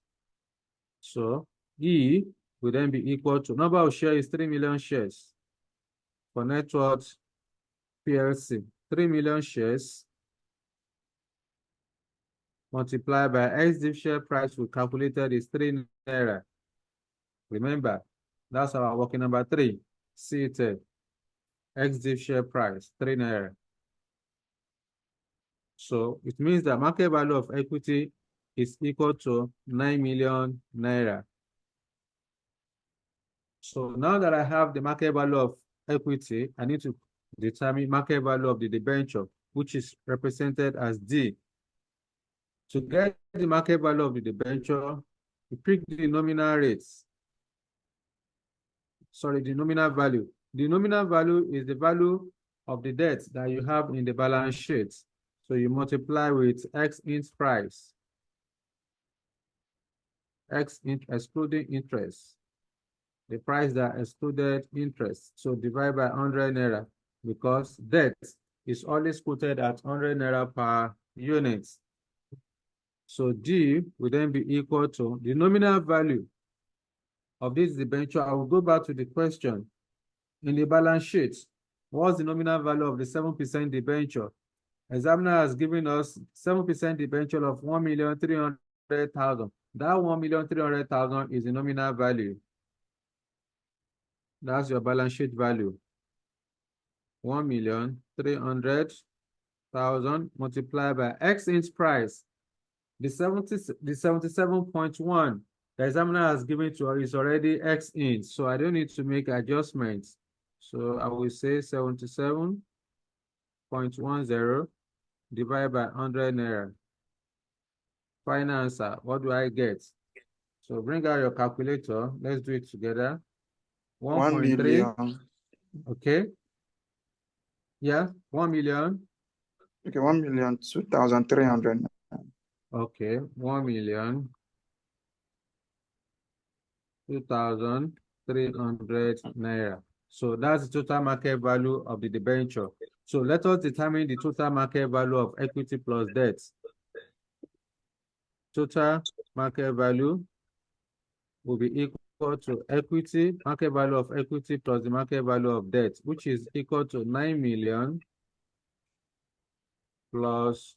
So E will then be equal to number of shares is 3 million shares for net worth PLC. 3 million shares multiplied by XDIV share price we calculated is 3 naira. Remember, that's our working number 3. Seated. XDIV share price 3 naira. So it means that market value of equity is equal to 9 million naira. So now that I have the market value of equity, I need to determine market value of the debenture, which is represented as D. To get the market value of the debenture, we pick the nominal rates. Sorry, the nominal value. The nominal value is the value of the debt that you have in the balance sheet. So you multiply with X int price. X int excluding interest. The price that excluded interest. So divide by 100 naira, because debt is always quoted at 100 naira per unit. So D will then be equal to the nominal value of this debenture. I will go back to the question. In the balance sheet, what's the nominal value of the 7% debenture? Examiner has given us 7% debenture of 1,300,000. That 1,300,000 is the nominal value. That's your balance sheet value. 1,300,000 multiplied by X int price. The 77.1 the examiner has given to us is already X int, so I don't need to make adjustments. So I will say 77.10 divided by 100 naira. Final answer. What do I get? So bring out your calculator. Let's do it together. 1.3. million. Okay. Yeah, 1 million. Okay, 1,02,300. Okay, 1,02,300 naira. So that's the total market value of the debenture. So let us determine the total market value of equity plus debt. Total market value will be equal equal to equity, market value of equity plus the market value of debt, which is equal to 9 million plus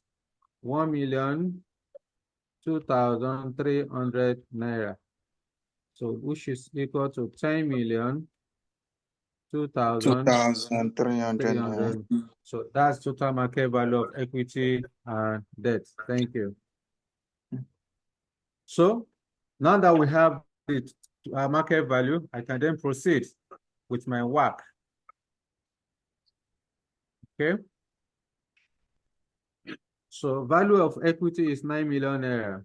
1,02,300 naira. So which is equal to 10,02,300 2,300. So that's total market value of equity and debt. Thank you. So now that we have it, our market value, I can then proceed with my work. Okay. So value of equity is 9 million naira.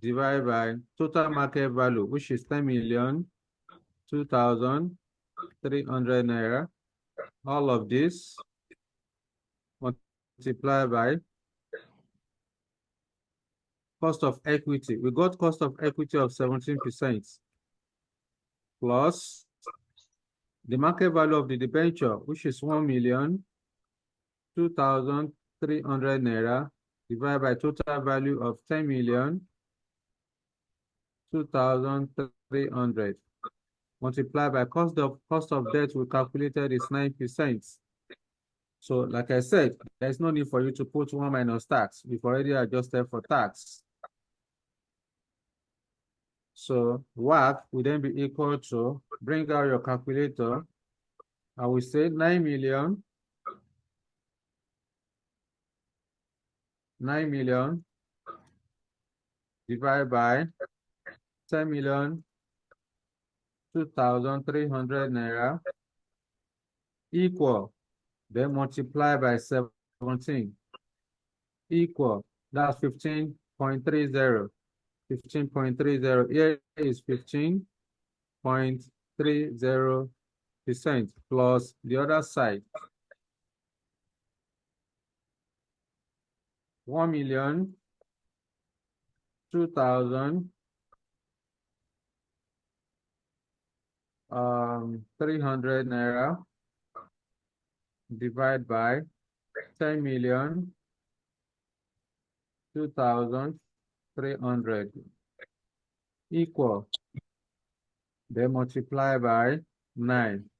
Divided by total market value, which is 10,02,300 naira. All of this multiplied by cost of equity. We got cost of equity of 17% plus the market value of the debenture, which is 1,02,300 naira, divided by total value of 10,02,300, multiplied by cost of debt we calculated is 9%. So like I said, there's no need for you to put 1 minus tax. We've already adjusted for tax. So WACC will then be equal to, bring out your calculator, I will say 9 million divided by 10,02,300 naira equal, then multiply by 17 equal, that's 15.30. 15.30. Here is 15.30% plus the other side 1,02,300 naira divided by 10,02,300 equal, then multiply by 9.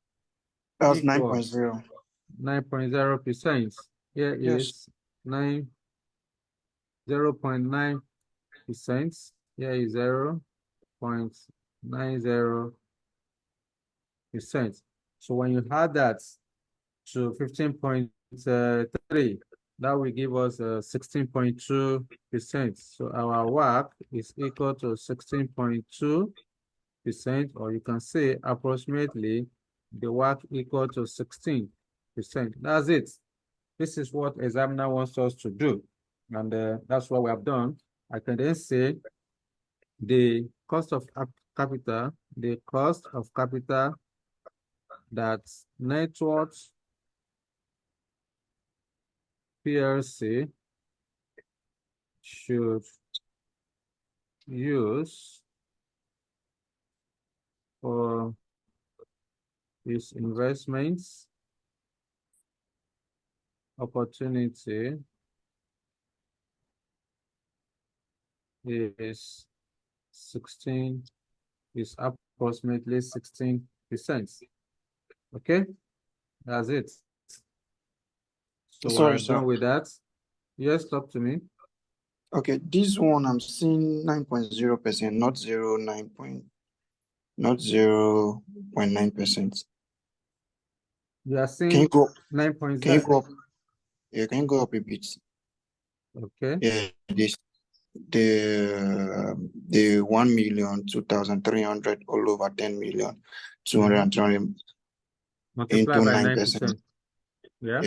That's equal 9.0. 9.0%. Here Yes. is 0.9%. Here is 0.90%. So when you add that to 15.3, that will give us 16.2%. So our WACC is equal to 16.2%, or you can say approximately the WACC equal to 16%. That's it. This is what examiner wants us to do. And that's what we have done. I can then say the cost of capital, that Networks PLC should use for its investments opportunity is approximately 16%. Okay, that's it. So Sorry, we're done sir. with that. Yes, talk to me. Okay, this one I'm seeing 9.0%, not 0.9%. You are Can you saying go? 9.0. Can you go up? Yeah, can you go up a bit? Okay. Yeah, the 1,02,300 all over 10,220 Multiply into by 9%. 9%. Yeah.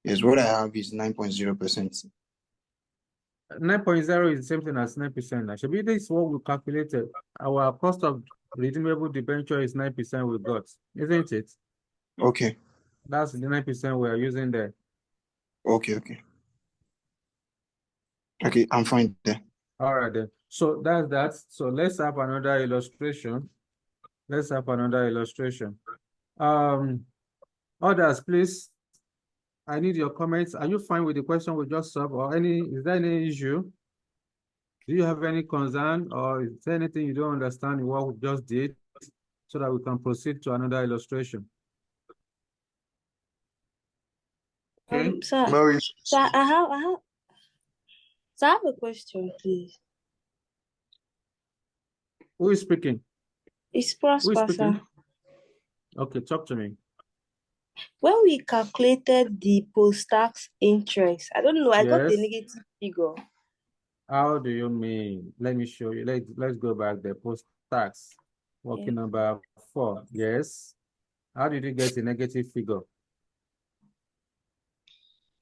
Yes. What I have is 9.0%. 9.0 is the same thing as 9%. Actually, this is what we calculated. Our cost of redeemable debenture is 9% we got, isn't it? Okay. That's the 9% we are using there. Okay, I'm fine there. All right then. So that's that. So let's have another illustration. Others, please. I need your comments. Are you fine with the question we just solved, or is there any issue? Do you have any concern or is there anything you don't understand in what we just did so that we can proceed to another illustration? Okay. Sir, Maurice. sir, sir, I have a question, please. Who is speaking? It's Who is Prosper, speaking? sir. Okay, talk to me. When we calculated the post-tax interest, I don't know, I got a Yes. negative figure. How do you mean? Let me show you. Let's go back there. Post-tax. Working number 4. Yes. How did you get a negative figure?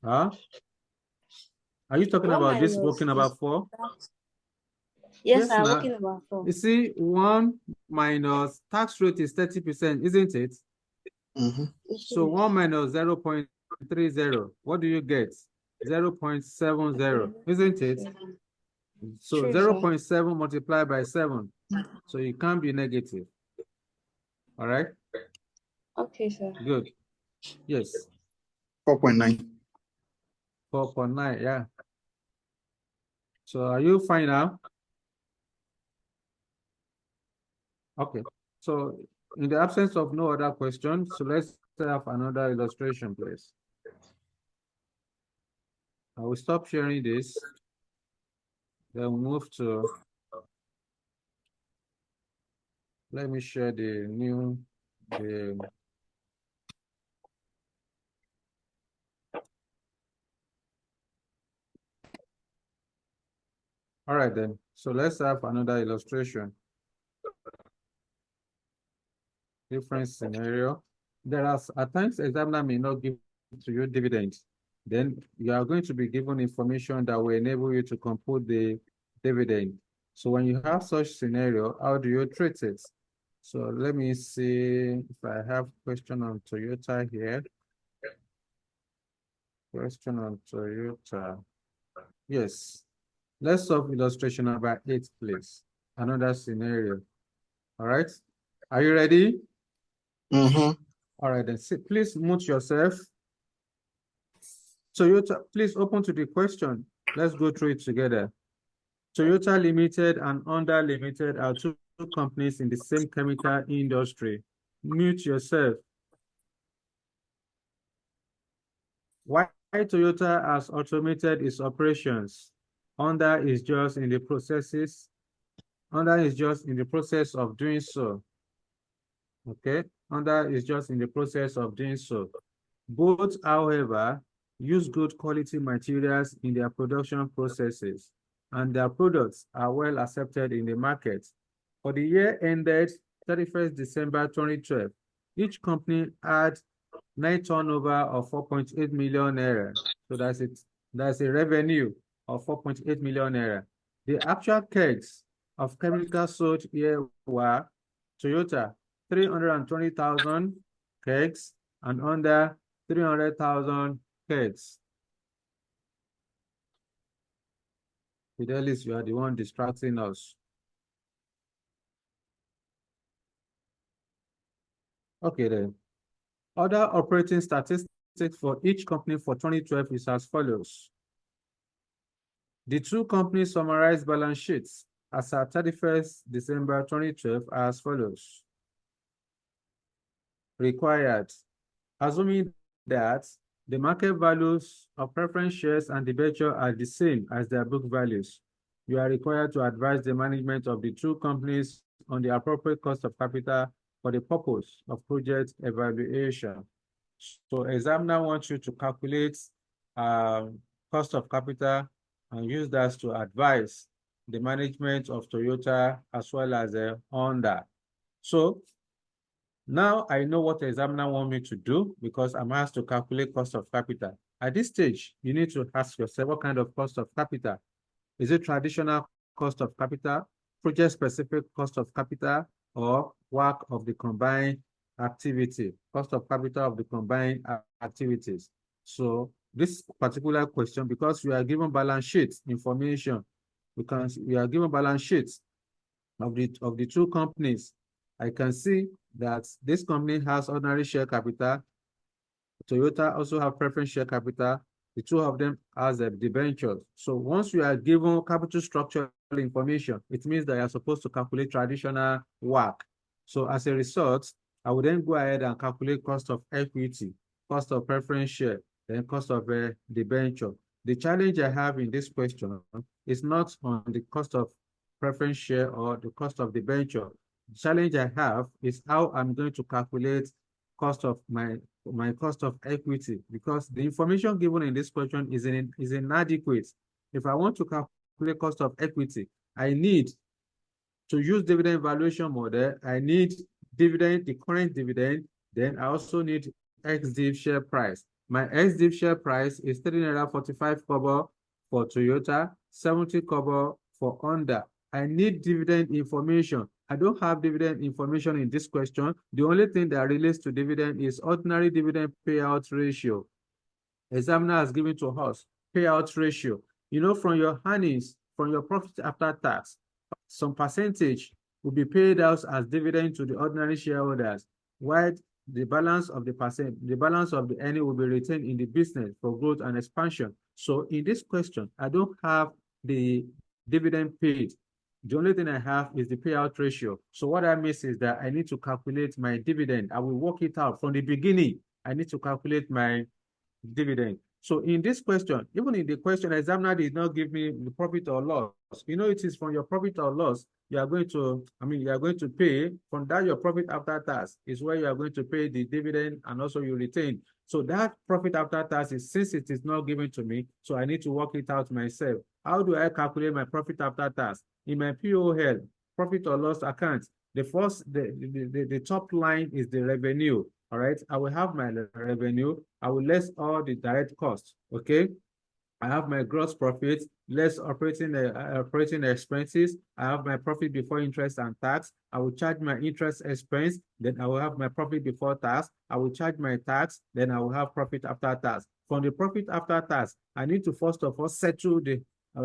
Huh? Are you talking One about this minus working number 4? Yes, sir, now. working number 4. You see, 1 minus tax rate is 30%, isn't it? Mm-hmm. So 1 minus 0.30. What do you get? 0.70, isn't it? So True, 0.7 multiplied by 7. So it can't be negative. All right? Okay, sir. Good. Yes. 4.9. 4.9, yeah. So are you fine now? Okay. So in the absence of no other questions, so let's have another illustration, please. I will stop sharing this. Then we'll move to, let me share the new, all right then. So let's have another illustration. Different scenario. There are at times examiner may not give to you dividends. Then you are going to be given information that will enable you to compute the dividend. So when you have such scenario, how do you treat it? So let me see if I have question on Toyota here. Question on Toyota. Yes. Let's solve illustration number 8, please. Another scenario. All right. Are you ready? Mm-hmm. All right, then please mute yourself. Toyota, please open to the question. Let's go through it together. Toyota Limited and Honda Limited are two companies in the same chemical industry. Mute yourself. Why Toyota has automated its operations? Honda is just in the process of doing so. Okay, Honda is just in the process of doing so. Both, however, use good quality materials in their production processes, and their products are well accepted in the market. For the year ended 31st December 2012, each company had net turnover of 4.8 million naira. So that's it. That's a revenue of 4.8 million naira. The actual kegs of chemicals sold here were Toyota 320,000 kegs and Honda 300,000 kegs. Fidelis, you are the one distracting us. Okay then. Other operating statistics for each company for 2012 is as follows. The two companies summarized balance sheets as at 31st December 2012 are as follows. Required. Assuming that the market values of preference shares and debenture are the same as their book values, you are required to advise the management of the two companies on the appropriate cost of capital for the purpose of project evaluation. So examiner wants you to calculate cost of capital and use that to advise the management of Toyota as well as Honda. So now I know what the examiner wants me to do because I'm asked to calculate cost of capital. At this stage, you need to ask yourself what kind of cost of capital. Is it traditional cost of capital, project-specific cost of capital, or work of the combined activity, cost of capital of the combined activities? So this particular question, because we are given balance sheet information, we are given balance sheets of the two companies. I can see that this company has ordinary share capital. Toyota also have preference share capital. the two of them as a debenture. So once you are given capital structure information, it means that you're supposed to calculate traditional WACC. So as a result, I will then go ahead and calculate cost of equity, cost of preference share, then cost of a debenture. The challenge I have in this question is not on the cost of preference share or the cost of debenture. The challenge I have is how I'm going to calculate cost of my cost of equity, because the information given in this question is inadequate. If I want to calculate cost of equity, I need to use dividend valuation model. I need dividend, the current dividend. Then I also need ex-div share price. My ex-div share price is 3.45 kobo for Toyota, 70 kobo for Honda. I need dividend information. I don't have dividend information in this question. The only thing that relates to dividend is ordinary dividend payout ratio. Examiner has given to us payout ratio. You know, from your earnings, from your profit after tax, some percentage will be paid out as dividend to the ordinary shareholders, while the balance of the earning will be retained in the business for growth and expansion. So in this question, I don't have the dividend paid. The only thing I have is the payout ratio. So what I miss is that I need to calculate my dividend. I will work it out from the beginning. I need to calculate my dividend. So in this question, even in the question, examiner did not give me the profit or loss. You know, it is from your profit or loss you are going to, you are going to pay from that. Your profit after tax is where you are going to pay the dividend, and also you retain. So that profit after tax is, since it is not given to me, so I need to work it out myself. How do I calculate my profit after tax? In my POL, profit or loss account, the top line is the revenue. All right, I will have my revenue. I will less all the direct costs. Okay, I have my gross profit, less operating expenses. I have my profit before interest and tax. I will charge my interest expense. Then I will have my profit before tax. I will charge my tax. Then I will have profit after tax. From the profit after tax, I need to first of all settle the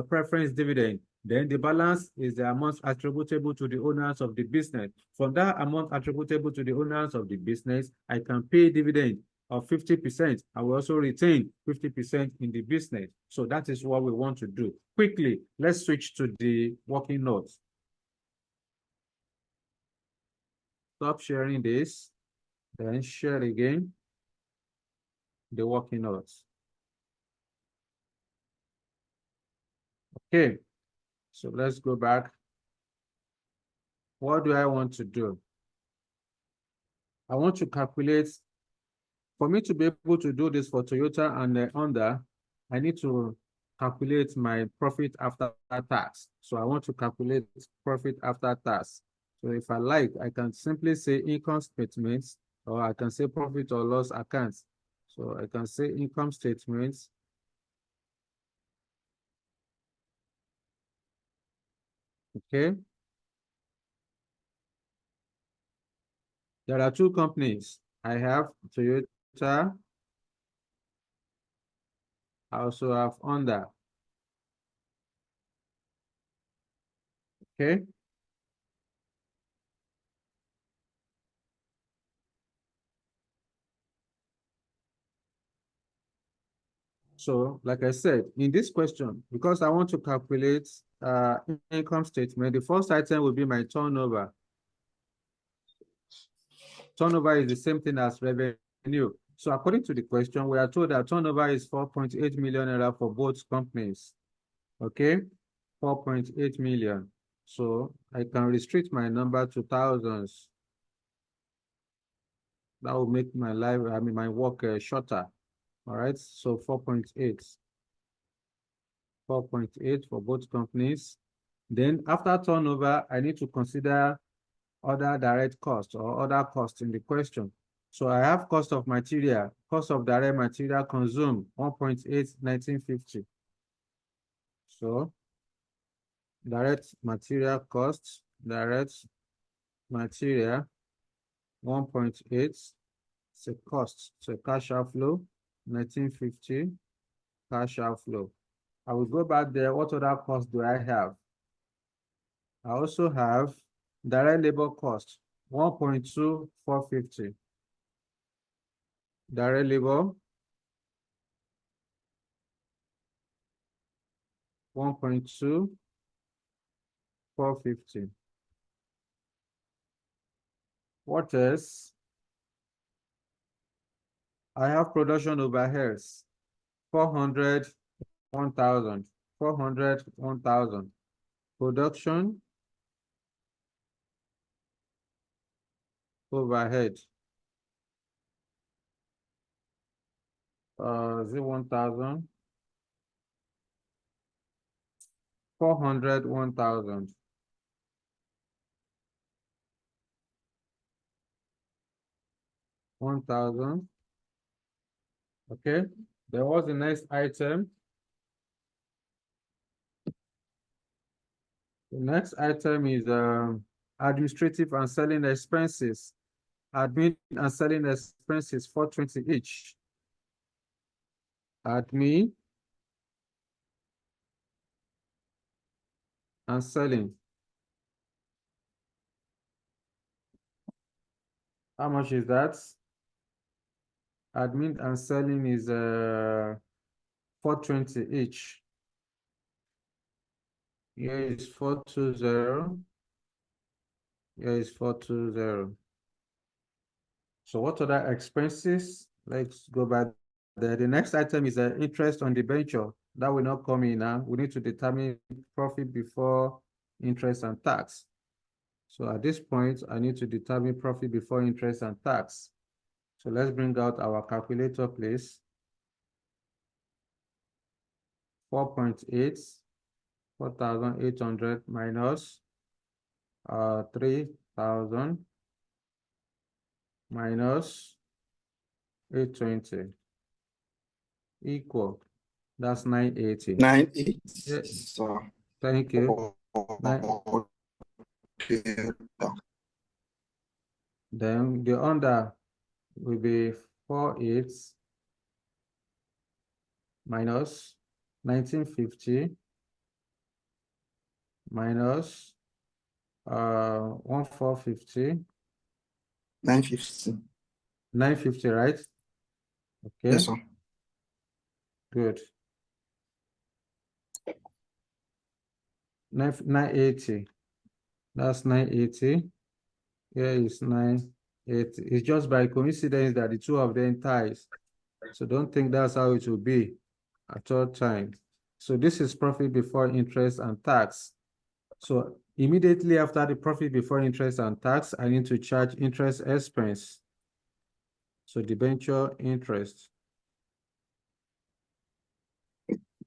preference dividend. Then the balance is the amount attributable to the owners of the business. From that amount attributable to the owners of the business, I can pay dividend of 50%. I will also retain 50% in the business. So that is what we want to do. Quickly, let's switch to the working notes. Stop sharing this, then share again the working notes. Okay, so let's go back. What do I want to do? I want to calculate. For me to be able to do this for Toyota and Honda, I need to calculate my profit after tax. So I want to calculate profit after tax. So if I like, I can simply say income statements, or I can say profit or loss accounts. So I can say income statements. Okay. There are two companies. I have Toyota. I also have Honda. Okay. So, like I said, in this question, because I want to calculate income statement, the first item will be my turnover. Turnover is the same thing as revenue. So according to the question, we are told that turnover is 4.8 million naira for both companies. Okay, 4.8 million. So I can restrict my number to thousands. That will make my life, my work shorter. All right, so 4.8. 4.8 for both companies. Then after turnover, I need to consider other direct costs or other costs in the question. So I have cost of material, cost of direct material consumed, 1.8, 1950. So direct material costs, direct material, 1.8, it's a cost, so cash outflow, 1950, cash outflow. I will go back there. What other costs do I have? I also have direct labor cost, 1.2, 450. Direct labor, 1.2, 450. What else? I have production overheads, 400, 1,000, 400, 1,000. Production overhead. Is it 1,000? 400, 1,000. 1,000. Okay. There was the next item. The next item is administrative and selling expenses. Admin and selling expenses, 420 each. Admin and selling. How much is that? Admin and selling is 420 each. Here is 420. Here is 420. So what other expenses? Let's go back there. The next item is interest on debenture. That will not come in now. We need to determine profit before interest and tax. So at this point, I need to determine profit before interest and tax. So let's bring out our calculator, please. 4.8, 4,800 minus 3,000 minus 820 equal. That's 980. 980. Yeah. So, Thank you. Then the under will be 48 minus 1950 minus 1450. 950. 950, right? Okay. Yes, sir. Good. 980. That's 980. Here is 980. It's just by coincidence that the two of them ties. So don't think that's how it will be at all times. So this is profit before interest and tax. So immediately after the profit before interest and tax, I need to charge interest expense. So debenture interest.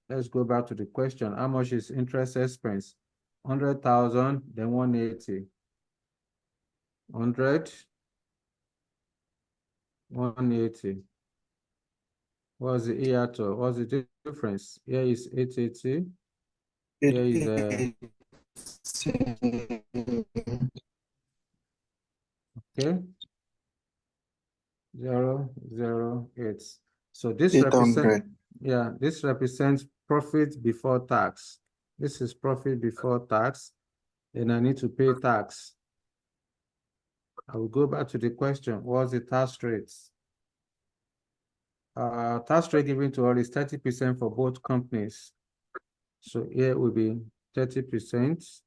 Let's go back to the question. How much is interest expense? 100,000, then 180. 100, 180. What's the hiatus? What's the difference? Here is 880. Here is 008. So this 800. this represents profit before tax. This is profit before tax, and I need to pay tax. I will go back to the question. What's the tax rate? Tax rate given to all is 30% for both companies. So here will be 30%.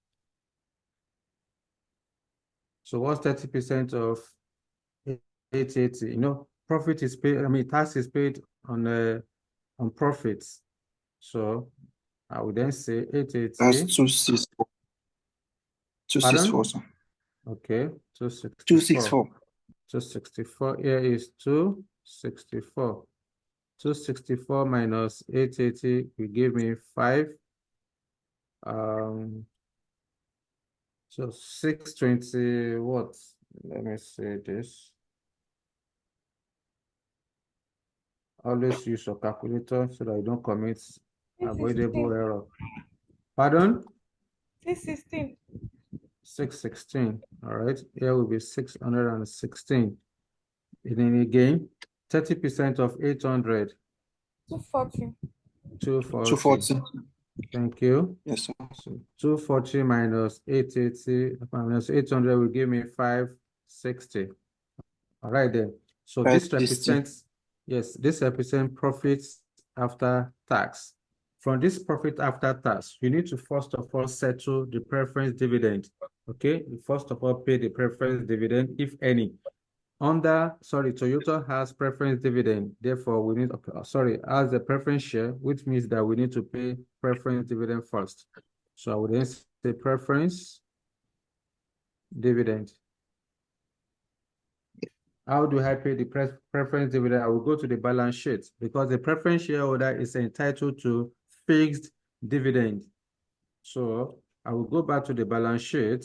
So what's 30% of 880? You know, profit is paid. I mean, tax is paid on profits. So I would then say 880. That's 264. 264, sir. Okay, 264. 264. 264. Here is 264. 264 minus 880 will give me 5. So 620 what? Let me say this. Always use your calculator so that you don't commit avoidable error. Pardon? 616. 616. All right. Here will be 616. And then again, 30% of 800. 240. 240. Thank you. Yes, sir. So 240 minus 880 minus 800 will give me 560. All right then. So this 560. represents, yes, this represents profits after tax. from this profit after tax, you need to first of all settle the preference dividend. Okay, you first of all pay the preference dividend, if any. Toyota has preference dividend. Therefore, we need, as a preference share, which means that we need to pay preference dividend first. So I would then say preference dividend. How do I pay the preference dividend? I will go to the balance sheet because the preference shareholder is entitled to fixed dividend. So I will go back to the balance sheet.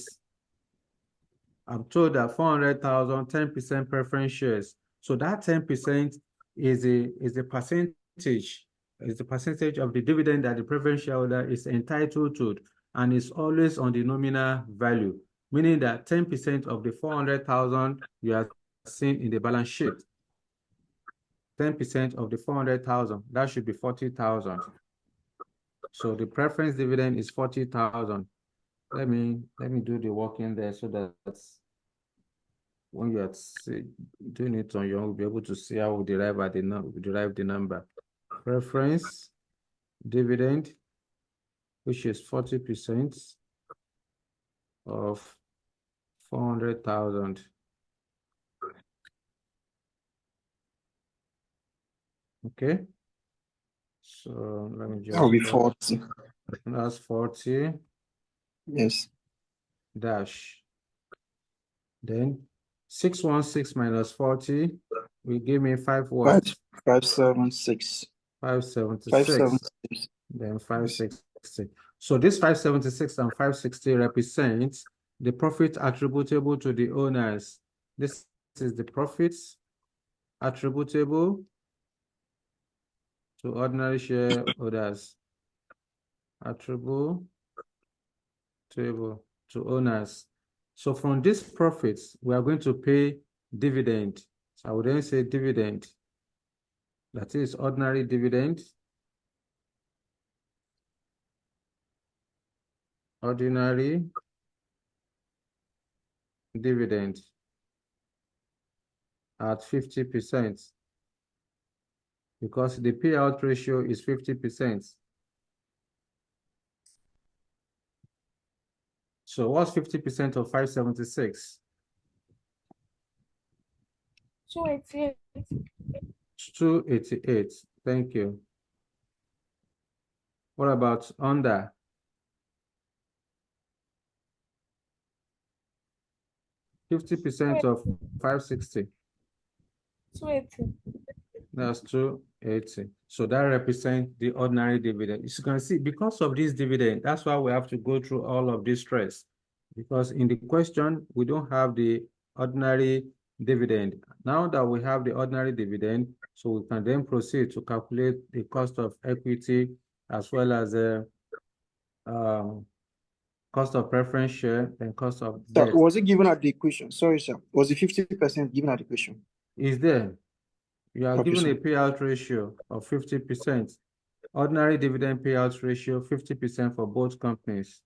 I'm told that 400,000, 10% preference shares. So that 10% is a percentage, is the percentage of the dividend that the preference shareholder is entitled to, and is always on the nominal value, meaning that 10% of the 400,000 you are seeing in the balance sheet, 10% of the 400,000, that should be 40,000. So the preference dividend is 40,000. Let me do the work in there so that when you are doing it on your own, we'll be able to see how we derive the number. Preference dividend, which is 40% of 400,000. Okay. So let me just. That will be 40. That's 40. Yes. Dash. Then 616 minus 40 will give me 576. 576. Then 560. So this 576 and 560 represents the profit attributable to the owners. This is the profits attributable to ordinary shareholders. Attributable to owners. So from these profits, we are going to pay dividend. So I would then say dividend. That is ordinary dividend. Ordinary dividend at 50%. Because the payout ratio is 50%. So what's 50% of 576? 288. 288. Thank you. What about under? 50% of 560. 280. That's 280. So that represents the ordinary dividend. As you can see, because of this dividend, that's why we have to go through all of this stress. Because in the question, we don't have the ordinary dividend. Now that we have the ordinary dividend, so we can then proceed to calculate the cost of equity as well as the cost of preference share and cost of debt. So was it given at the equation? Sorry, sir. Was the 50% given at the equation? Is there? You are Okay, given sir. a payout ratio of 50%. Ordinary dividend payout ratio, 50% for both companies.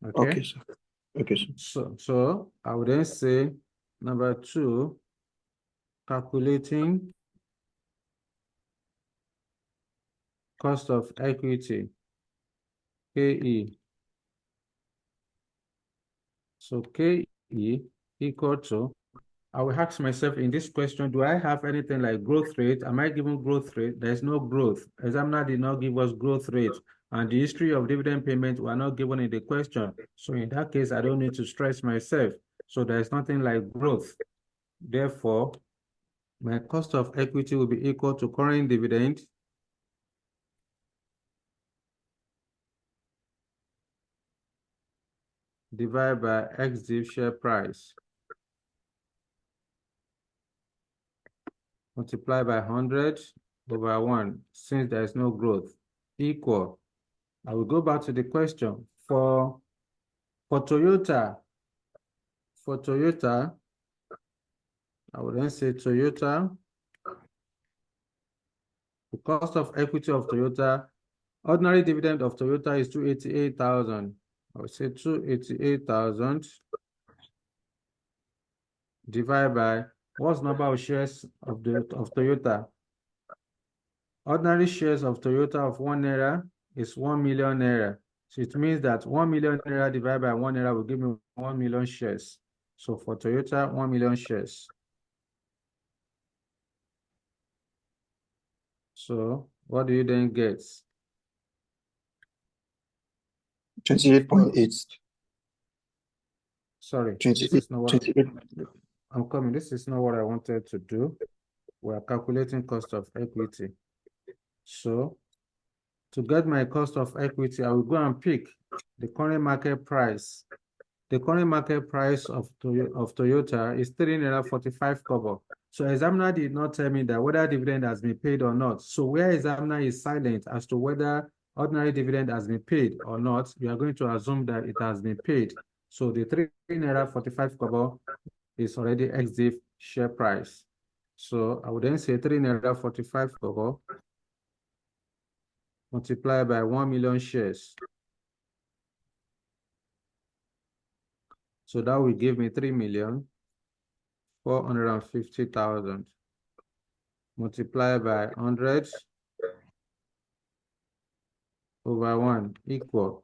Okay? Okay, sir. Okay, sir. So I would then say number 2, calculating cost of equity, KE. So KE equal to, I will ask myself in this question, do I have anything like growth rate? Am I given growth rate? There's no growth. Examiner did not give us growth rate. And the history of dividend payment were not given in the question. So in that case, I don't need to stress myself. So there's nothing like growth. Therefore, my cost of equity will be equal to current dividend divided by ex-div share price multiplied by 100 over 1, since there is no growth, equal. I will go back to the question. For Toyota, I would then say Toyota, the cost of equity of Toyota, ordinary dividend of Toyota is 288,000. I would say 288,000 divided by what's number of shares of Toyota? Ordinary shares of Toyota of 1 naira is 1 million naira. So it means that 1 million naira divided by 1 naira will give me 1 million shares. So for Toyota, 1 million shares. So what do you then get? 28.8. Sorry, this 28. is not what 28. I'm coming. This is not what I wanted to do. We are calculating cost of equity. So to get my cost of equity, I will go and pick the current market price. The current market price of Toyota is 3.45 naira. So examiner did not tell me that whether dividend has been paid or not. So where examiner is silent as to whether ordinary dividend has been paid or not, we are going to assume that it has been paid. So the 3.45 naira is already ex-div share price. So I would then say 3.45 naira multiplied by 1 million shares. So that will give me 3,450,000 multiplied by 100 over 1 equal.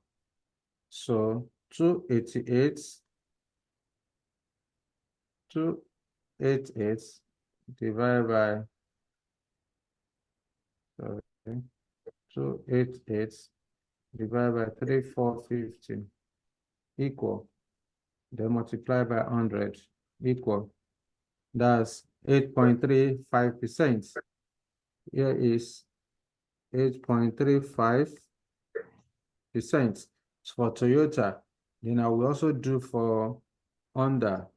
So 288 divided by 288 divided by 3,450 equal. Then multiply by 100 equal. That's 8.35%. Here is 8.35% for Toyota. Then I will also do for Honda.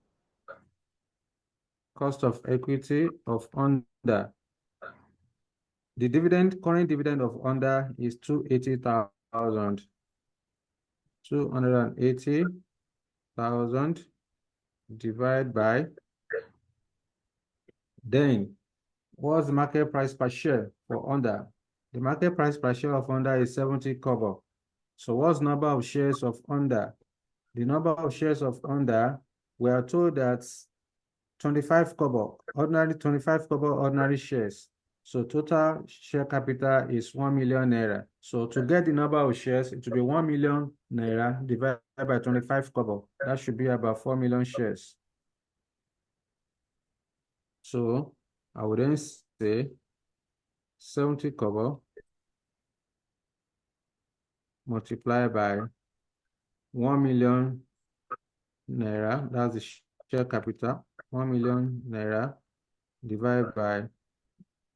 Cost of equity of Honda. The current dividend of Honda is 280,000. 280,000 divided by, then what's the market price per share for Honda? The market price per share of Honda is 70 kobo. So what's the number of shares of Honda? The number of shares of Honda, we are told that 25 kobo, ordinary 25 kobo ordinary shares. So total share capital is 1 million naira. So to get the number of shares, it will be 1 million naira divided by 25 kobo. That should be about 4 million shares. So I would then say 70 kobo multiplied by 1 million naira, that's the share capital, 1 million naira divided by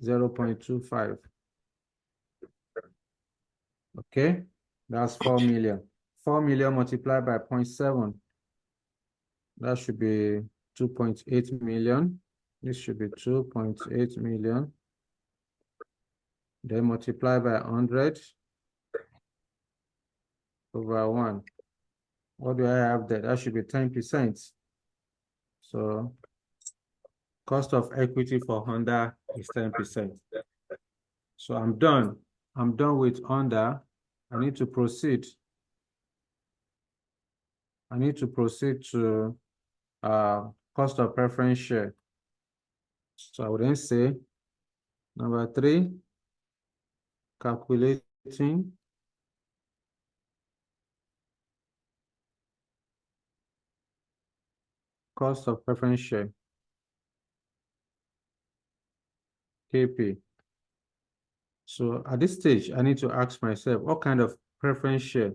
0.25. Okay, that's 4 million. 4 million multiplied by 0.7. That should be 2.8 million. This should be 2.8 million. Then multiply by 100 over 1. What do I have there? That should be 10%. So cost of equity for Honda is 10%. So I'm done. I'm done with Honda. I need to proceed. I need to proceed to cost of preference share. So I would then say number 3, calculating cost of preference share, KP. So at this stage, I need to ask myself, what kind of preference share?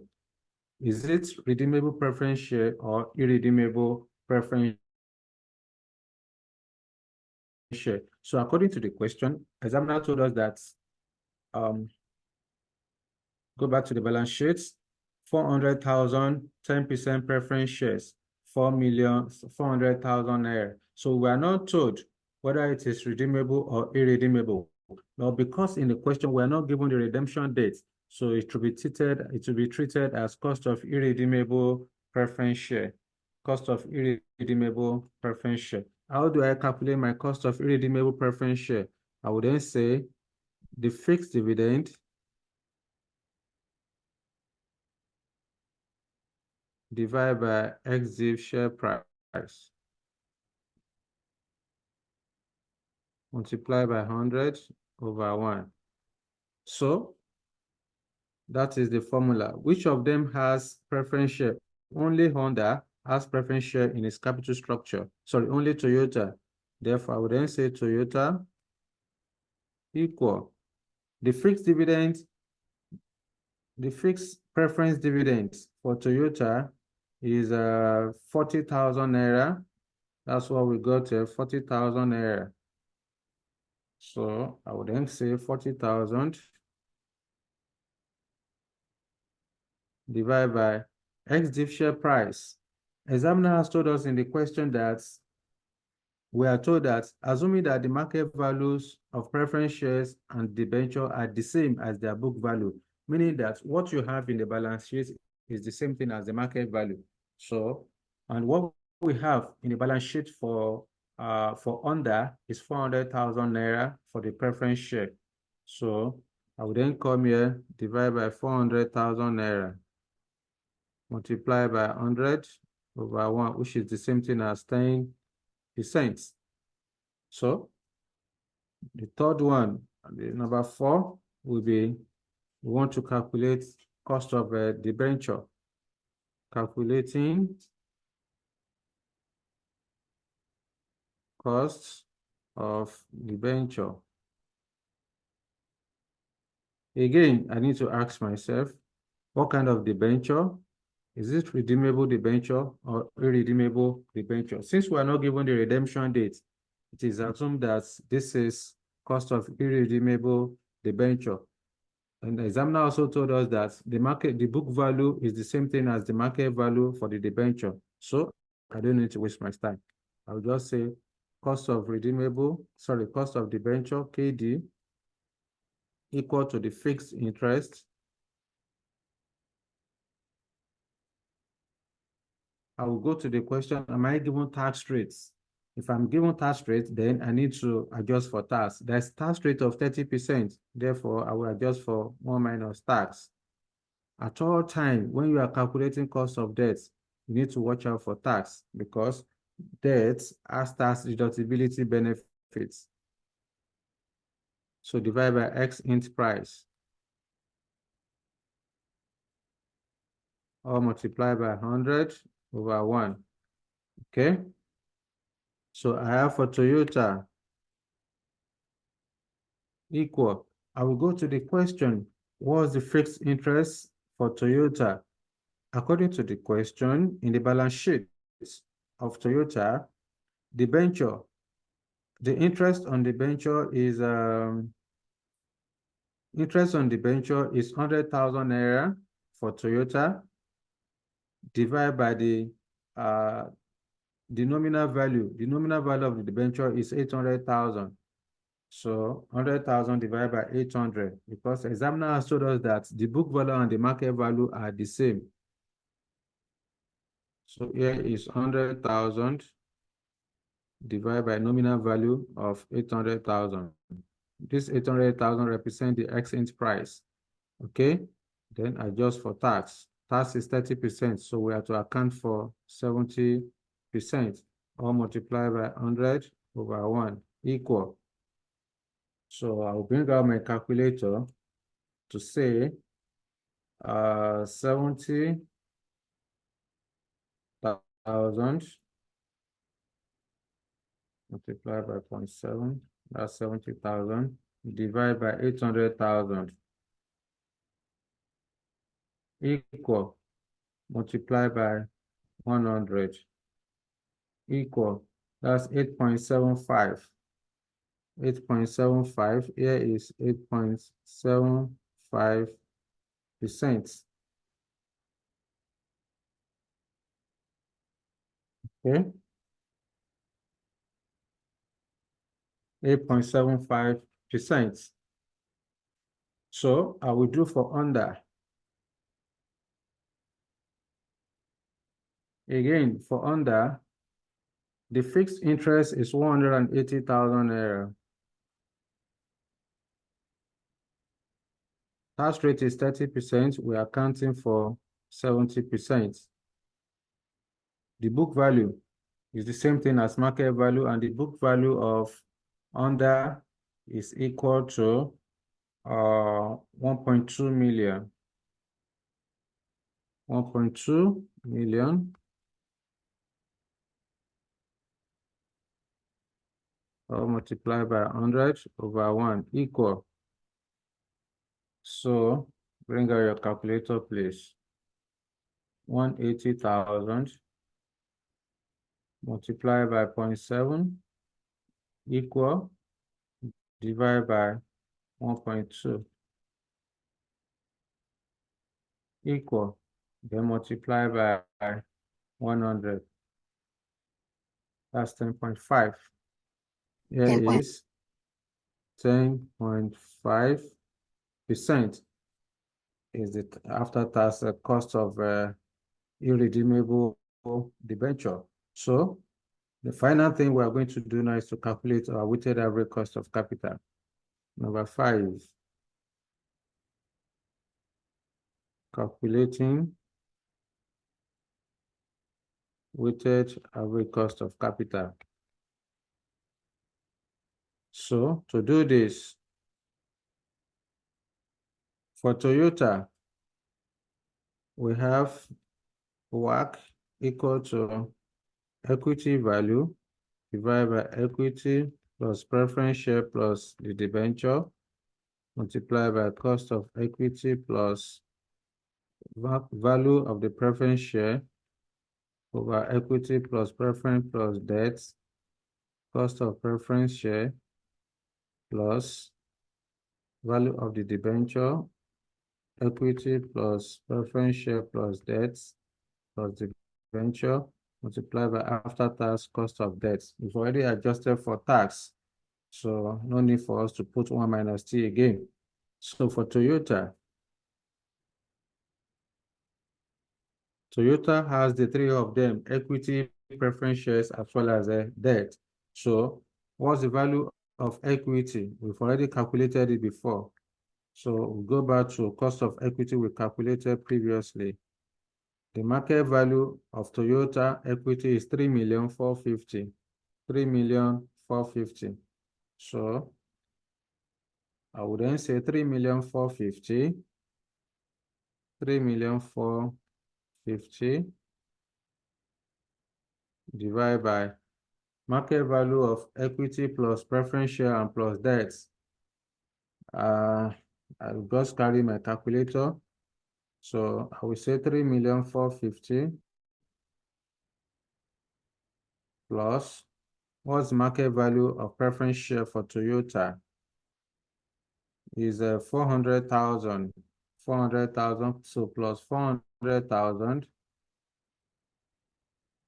Is it redeemable preference share or irredeemable preference share? So according to the question, examiner told us that, go back to the balance sheets, 400,000, 10% preference shares, 4,400,000 naira. So we are not told whether it is redeemable or irredeemable. Now, because in the question we are not given the redemption date, so it will be treated as cost of irredeemable preference share. Cost of irredeemable preference share. How do I calculate my cost of irredeemable preference share? I would then say the fixed dividend divided by ex-div share price multiplied by 100 over 1. So That is the formula. Which of them has preference share? Only Honda has preference share in its capital structure. Sorry, only Toyota. Therefore, I would then say Toyota equal. The fixed preference dividend for Toyota is 40,000 naira. That's what we got here, 40,000 naira. So I would then say 40,000 divided by ex-div share price. Examiner has told us in the question that we are told that assuming that the market values of preference shares and debenture are the same as their book value, meaning that what you have in the balance sheet is the same thing as the market value. So, and what we have in the balance sheet for Honda is 400,000 naira for the preference share. So I will then come here, divide by 400,000 naira, multiply by 100 over 1, which is the same thing as 10%. So the third one, the number 4, will be, we want to calculate cost of a debenture. Calculating cost of debenture. Again, I need to ask myself, what kind of debenture? Is it redeemable debenture or irredeemable debenture? Since we are not given the redemption date, it is assumed that this is cost of irredeemable debenture. And the examiner also told us that the book value is the same thing as the market value for the debenture. So I don't need to waste my time. I'll just say cost of debenture, KD, equal to the fixed interest. I will go to the question, am I given tax rates? If I'm given tax rate, then I need to adjust for tax. There's tax rate of 30%. Therefore, I will adjust for 1 minus tax. At all time, when you are calculating cost of debt, you need to watch out for tax because debt has tax deductibility benefits. So divide by X int price, or multiply by 100 over 1. Okay. So I have for Toyota equal. I will go to the question, what's the fixed interest for Toyota? According to the question, in the balance sheet of Toyota, the interest on the debenture is 100,000 naira for Toyota, divided by the nominal value. The nominal value of the debenture is 800,000. So 100,000 divided by 800, because examiner has told us that the book value and the market value are the same. So here is 100,000 divided by nominal value of 800,000. This 800,000 represents the exchange price. Okay, then adjust for tax. Tax is 30%, so we have to account for 70%, or multiply by 100 over 1 equal. So I'll bring out my calculator to say 70,000 multiplied by 0.7, that's 70,000, divided by 800,000 equal, multiply by 100 equal, that's 8.75. 8.75, here is 8.75%. Okay. 8.75%. So I will do for under. Again, for under, the fixed interest is 180,000 naira. Tax rate is 30%. We are accounting for 70%. The book value is the same thing as market value, and the book value of under is equal to 1.2 million. 1.2 million or multiply by 100 over 1 equal. So bring out your calculator, please. 180,000 multiply by 0.7 equal, divide by 1.2 equal, then multiply by 100. That's 10.5. Here 10 point. is 10.5% is the after-tax cost of irredeemable debenture. So the final thing we are going to do now is to calculate our weighted average cost of capital. Number 5, calculating weighted average cost of capital. So to do this, for Toyota, we have WACC equal to equity value divided by equity plus preference share plus the debenture multiplied by cost of equity plus value of the preference share over equity plus preference plus debt, cost of preference share plus value of the debenture, equity plus preference share plus debt plus debenture multiplied by after-tax cost of debt. We've already adjusted for tax, so no need for us to put 1 minus T again. So for Toyota has the three of them, equity, preference shares, as well as debt. So what's the value of equity? We've already calculated it before. So we'll go back to cost of equity we calculated previously. The market value of Toyota equity is 3,450,000. 3,450,000. So I would then say 3,450,000. 3,450,000 divided by market value of equity plus preference share and plus debt. I'll just carry my calculator. So I will say 3,450,000 plus what's market value of preference share for Toyota is 400,000. 400,000. So plus 400,000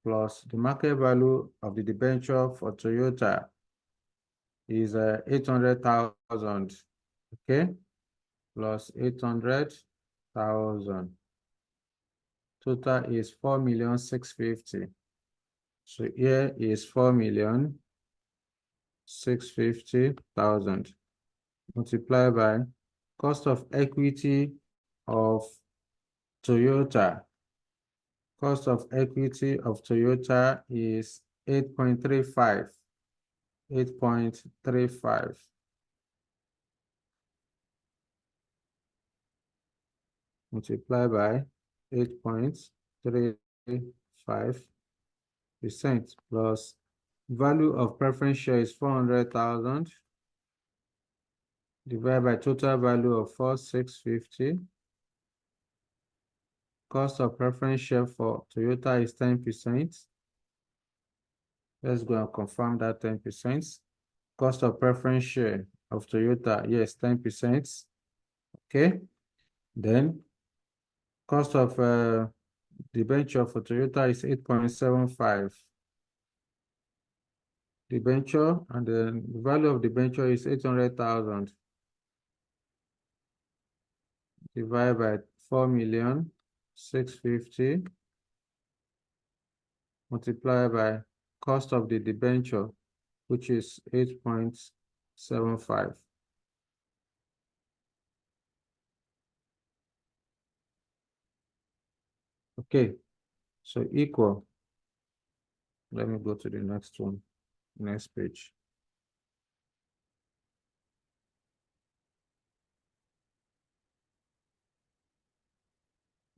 plus the market value of the debenture for Toyota is 800,000. Okay, plus 800,000. Total is 4,650,000. So here is 4,650,000 multiplied by cost of equity of Toyota. Cost of equity of Toyota is 8.35. 8.35. Multiplied by 8.35% plus value of preference share is 400,000 divided by total value of 4,650. Cost of preference share for Toyota is 10%. Let's go and confirm that 10%. Cost of preference share of Toyota, yes, 10%. Okay. Then cost of debenture for Toyota is 8.75. Debenture, and then the value of debenture is 800,000 divided by 4,650,000 multiplied by cost of the debenture, which is 8.75. Okay, so equal. Let me go to the next one, next page.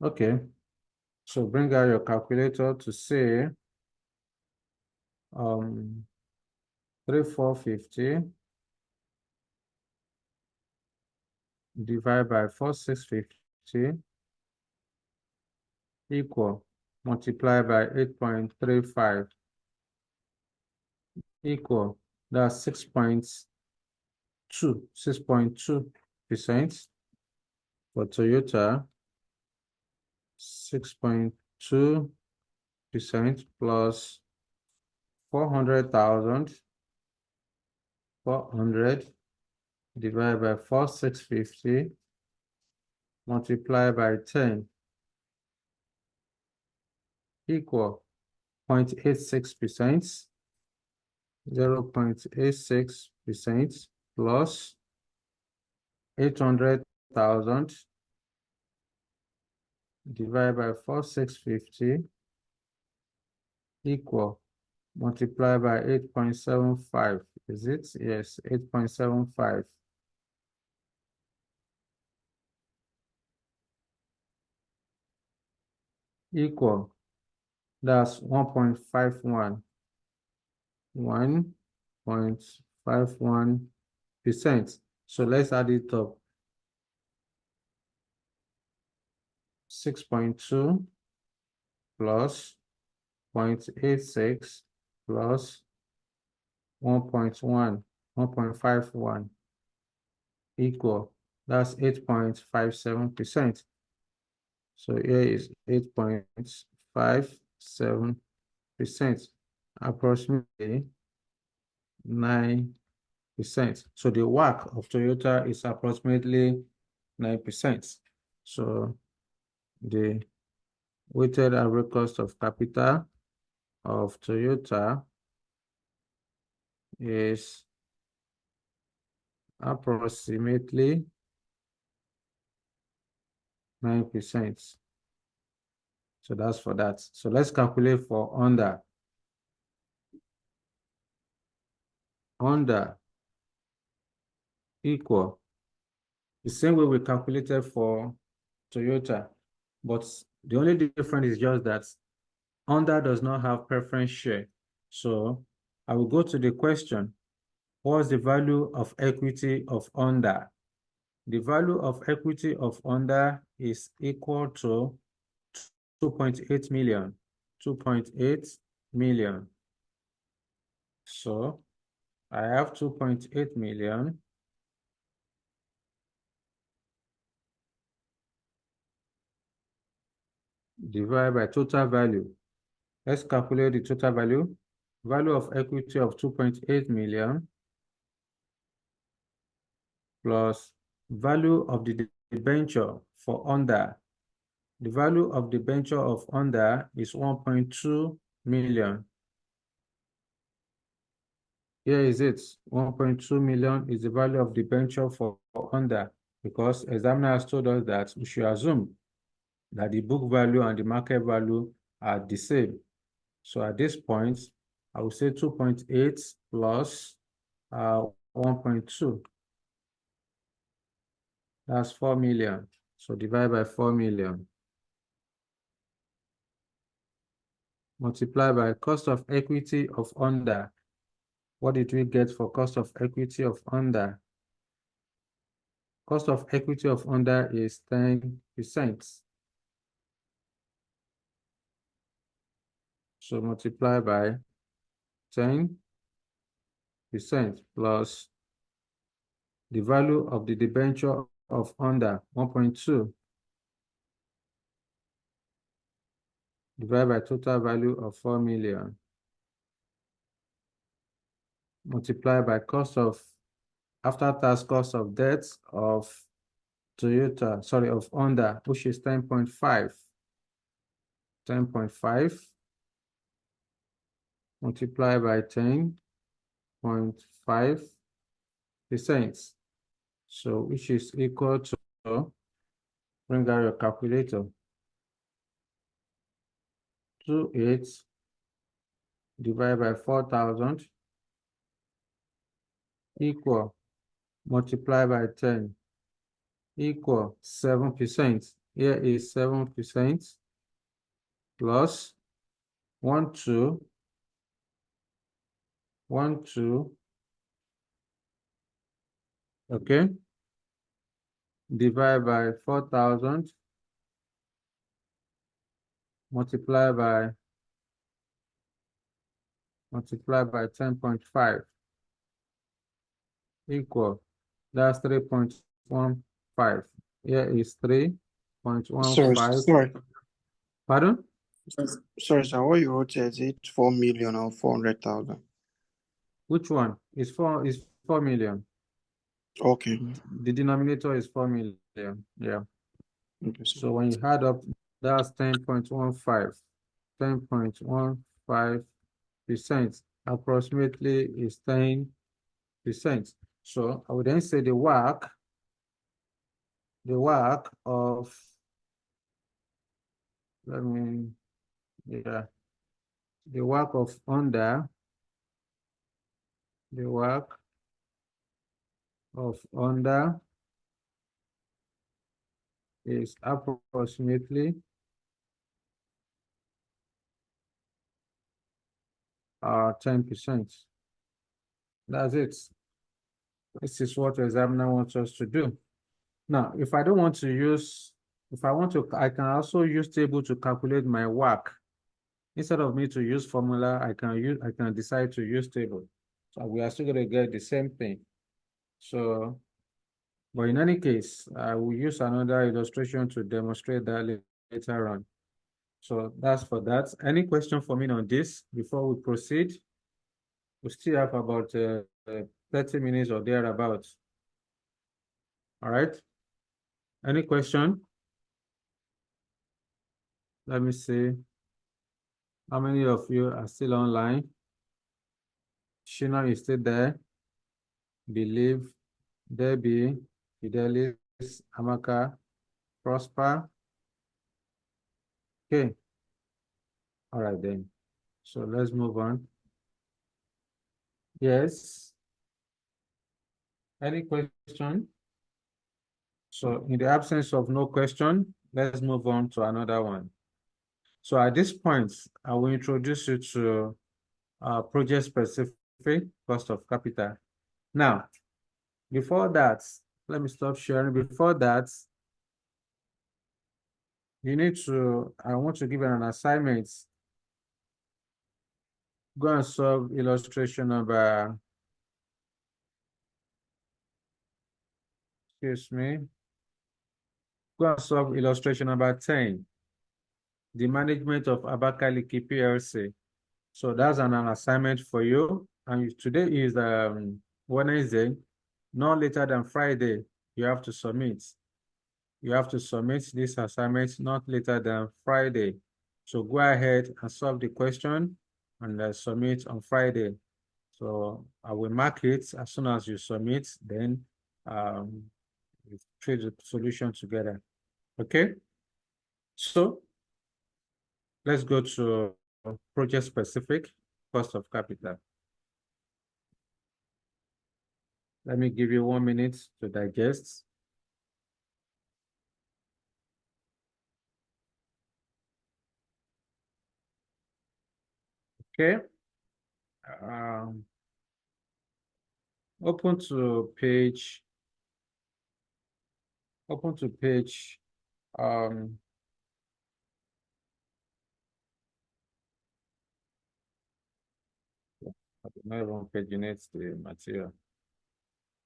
Okay, So bring out your calculator to see 3450 divided by 4650 equal, multiply by 8.35 equal, that's 6.2% for Toyota, 6.2% plus 400,000, 400 divided by 4650 multiplied by 10 equal 0.86%, 0.86% plus 800,000 divided by 4650 equal, multiply by 8.75. Is it? Yes, 8.75. Equal, that's 1.51. 1.51%. So let's add it up. 6.2 plus 0.86 plus 1.51 equal, that's 8.57%. So here is 8.57%, approximately 9%. So the WACC of Toyota is approximately 9%. So the weighted average cost of capital of Toyota is approximately 9%. So that's for that. So let's calculate for Honda. Honda equal the same way we calculated for Toyota, but the only difference is just that Honda does not have preference share. So I will go to the question. What's the value of equity of Honda? The value of equity of Honda is equal to 2.8 million. 2.8 million. So I have 2.8 million divided by total value. Let's calculate the total value. Value of equity of 2.8 million plus value of the debenture for Honda. The value of the debenture of Honda is 1.2 million. Here is it. 1.2 million is the value of the debenture for Honda, because examiner has told us that we should assume that the book value and the market value are the same. So at this point, I will say 2.8 plus 1.2. That's 4 million. So divide by 4 million. Multiply by cost of equity of Honda. What did we get for cost of equity of Honda? Cost of equity of Honda is 10%. So multiply by 10% plus the value of the debenture of Honda, 1.2, divided by total value of 4 million. Multiply by cost of after-tax cost of debt of Toyota, sorry, of Honda, which is 10.5. 10.5 multiply by 10.5%. So which is equal to, bring out your calculator, 28 divided by 4,000 equal, multiply by 10 equal 7%. Here is 7%. plus 1, 2, 1, 2, okay, divide by 4,000, multiply by 10.5 equal, that's 3.15. Here is Sorry, 3.15. sorry, Pardon? sorry, sir. What you wrote here, is it 4 million or 400,000? Which one? Is 4 million. Okay. The denominator is 4 million. Yeah. Okay, sir. So when you add up, that's 10.15. 10.15% approximately is 10%. So I would then say the work of, the work of under is approximately 10%. That's it. This is what the examiner wants us to do. Now, if I don't want to use, if I want to, I can also use table to calculate my work. Instead of me to use formula, I can decide to use table. So we are still going to get the same thing. So, but in any case, I will use another illustration to demonstrate that later on. So that's for that. Any question for me on this before we proceed? We still have about 30 minutes or thereabouts. All right. Any question? Let me see. How many of you are still online? Shina is still there. Believe, Debbie, Fidelis, Amaka, Prosper. Okay. All right then. So let's move on. Yes. Any question? So in the absence of no question, let's move on to another one. So at this point, I will introduce you to project specific cost of capital. Now, before that, let me stop sharing. Before that, I want to give you an assignment. Go and solve illustration number, excuse me. Go and solve illustration number 10, the management of Abakaliki PLC. So that's an assignment for you. And today is Wednesday, no later than Friday, you have to submit. You have to submit this assignment not later than Friday. So go ahead and solve the question and submit on Friday. So I will mark it as soon as you submit, then we trade the solution together. Okay? So let's go to project specific cost of capital. Let me give you 1 minute to digest. Okay. Open to page I don't know if I'm paginates the material.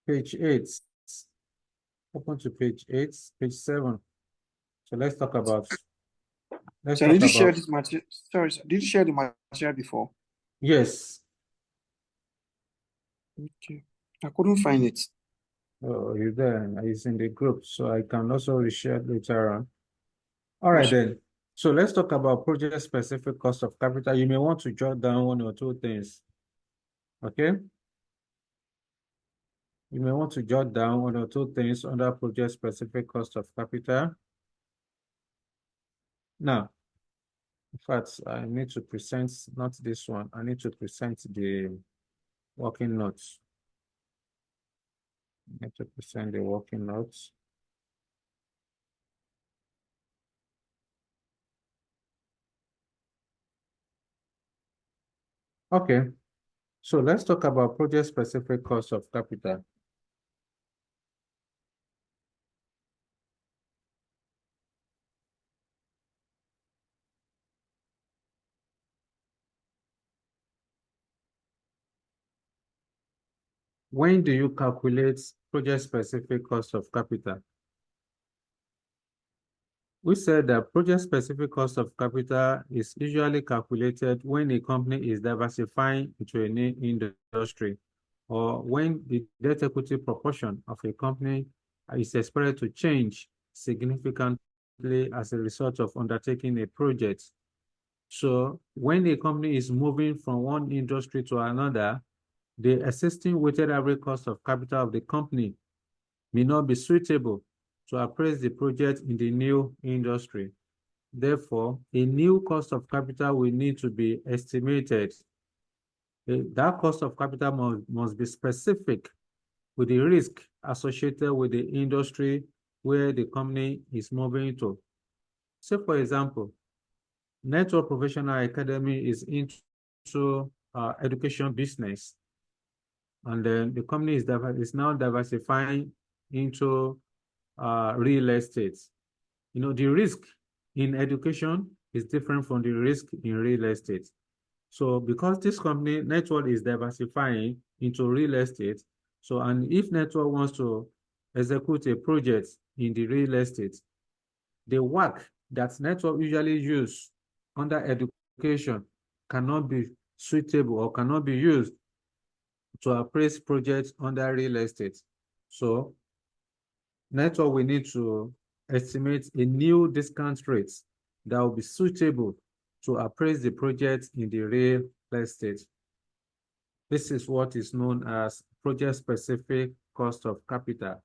Page 8. Open to page 8, page 7. So let's talk about So did you share this material? Sorry, sir. Did you share the material before? Yes. Okay. I couldn't find it. Oh, you're there. It's in the group, so I can also reshare later on. All right, then. So let's talk about project specific cost of capital. You may want to jot down 1 or 2 things. Okay. You may want to jot down 1 or 2 things under project specific cost of capital. Now, in fact, I need to present, not this one. I need to present the working notes. I need to present the working notes. Okay, so let's talk about project-specific cost of capital. When do you calculate project-specific cost of capital? We said that project-specific cost of capital is usually calculated when a company is diversifying into a new industry, or when the debt equity proportion of a company is expected to change significantly as a result of undertaking a project. So when a company is moving from one industry to another, the existing weighted average cost of capital of the company may not be suitable to appraise the project in the new industry. Therefore, a new cost of capital will need to be estimated. That cost of capital must be specific with the risk associated with the industry where the company is moving to. Say, for example, Network Professional Academy is into education business, and then the company is now diversifying into real estate. You know, the risk in education is different from the risk in real estate. So because this company, Network, is diversifying into real estate, so, and if Network wants to execute a project in the real estate, the work that Network usually use under education cannot be suitable or cannot be used to appraise projects under real estate. So Network will need to estimate a new discount rate that will be suitable to appraise the project in the real estate. This is what is known as project-specific cost of capital.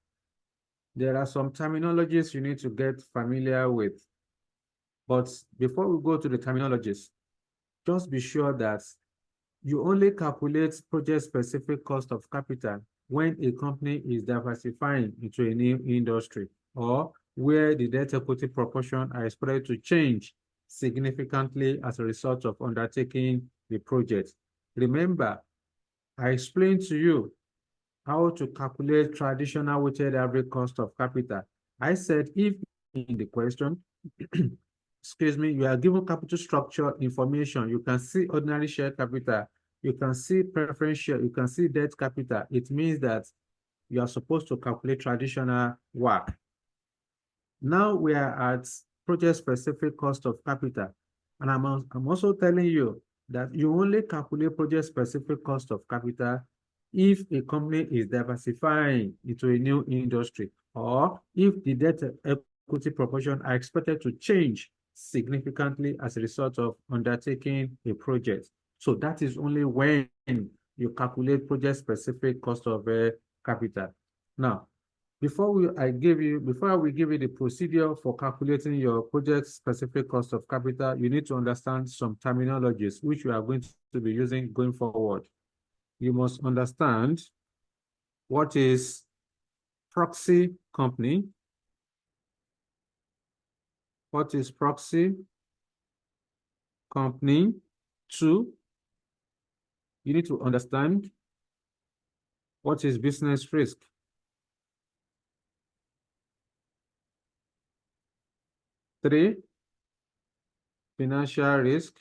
There are some terminologies you need to get familiar with. But before we go to the terminologies, just be sure that you only calculate project-specific cost of capital when a company is diversifying into a new industry, or where the debt equity proportion are expected to change significantly as a result of undertaking the project. Remember, I explained to you how to calculate traditional weighted average cost of capital. I said if in the question, excuse me, you are given capital structure information, you can see ordinary share capital, you can see preference share, you can see debt capital. It means that you are supposed to calculate traditional WACC. Now we are at project-specific cost of capital. And I'm also telling you that you only calculate project-specific cost of capital if a company is diversifying into a new industry, or if the debt equity proportion are expected to change significantly as a result of undertaking a project. So that is only when you calculate project-specific cost of capital. Now, before we give you the procedure for calculating your project-specific cost of capital, you need to understand some terminologies which you are going to be using going forward. You must understand what is proxy company, what is proxy company. 2, you need to understand what is business risk. 3, financial risk.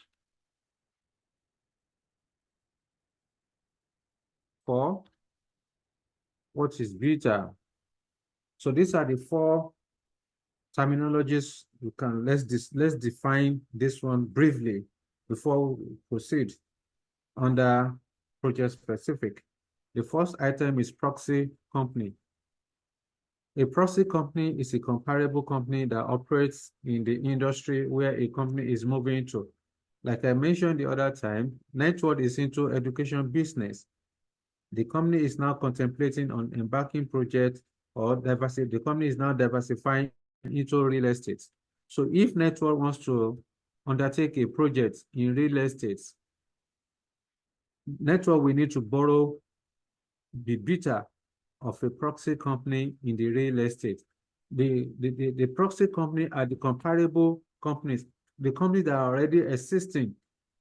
4, what is beta? So these are the 4 terminologies you can, let's define this one briefly before we proceed under project specific. The first item is proxy company. A proxy company is a comparable company that operates in the industry where a company is moving to. Like I mentioned the other time, Network is into education business. The company is now contemplating on embarking project, or the company is now diversifying into real estate. So if Network wants to undertake a project in real estate, Network will need to borrow the beta of a proxy company in the real estate. The proxy company are the comparable companies, the companies that are already existing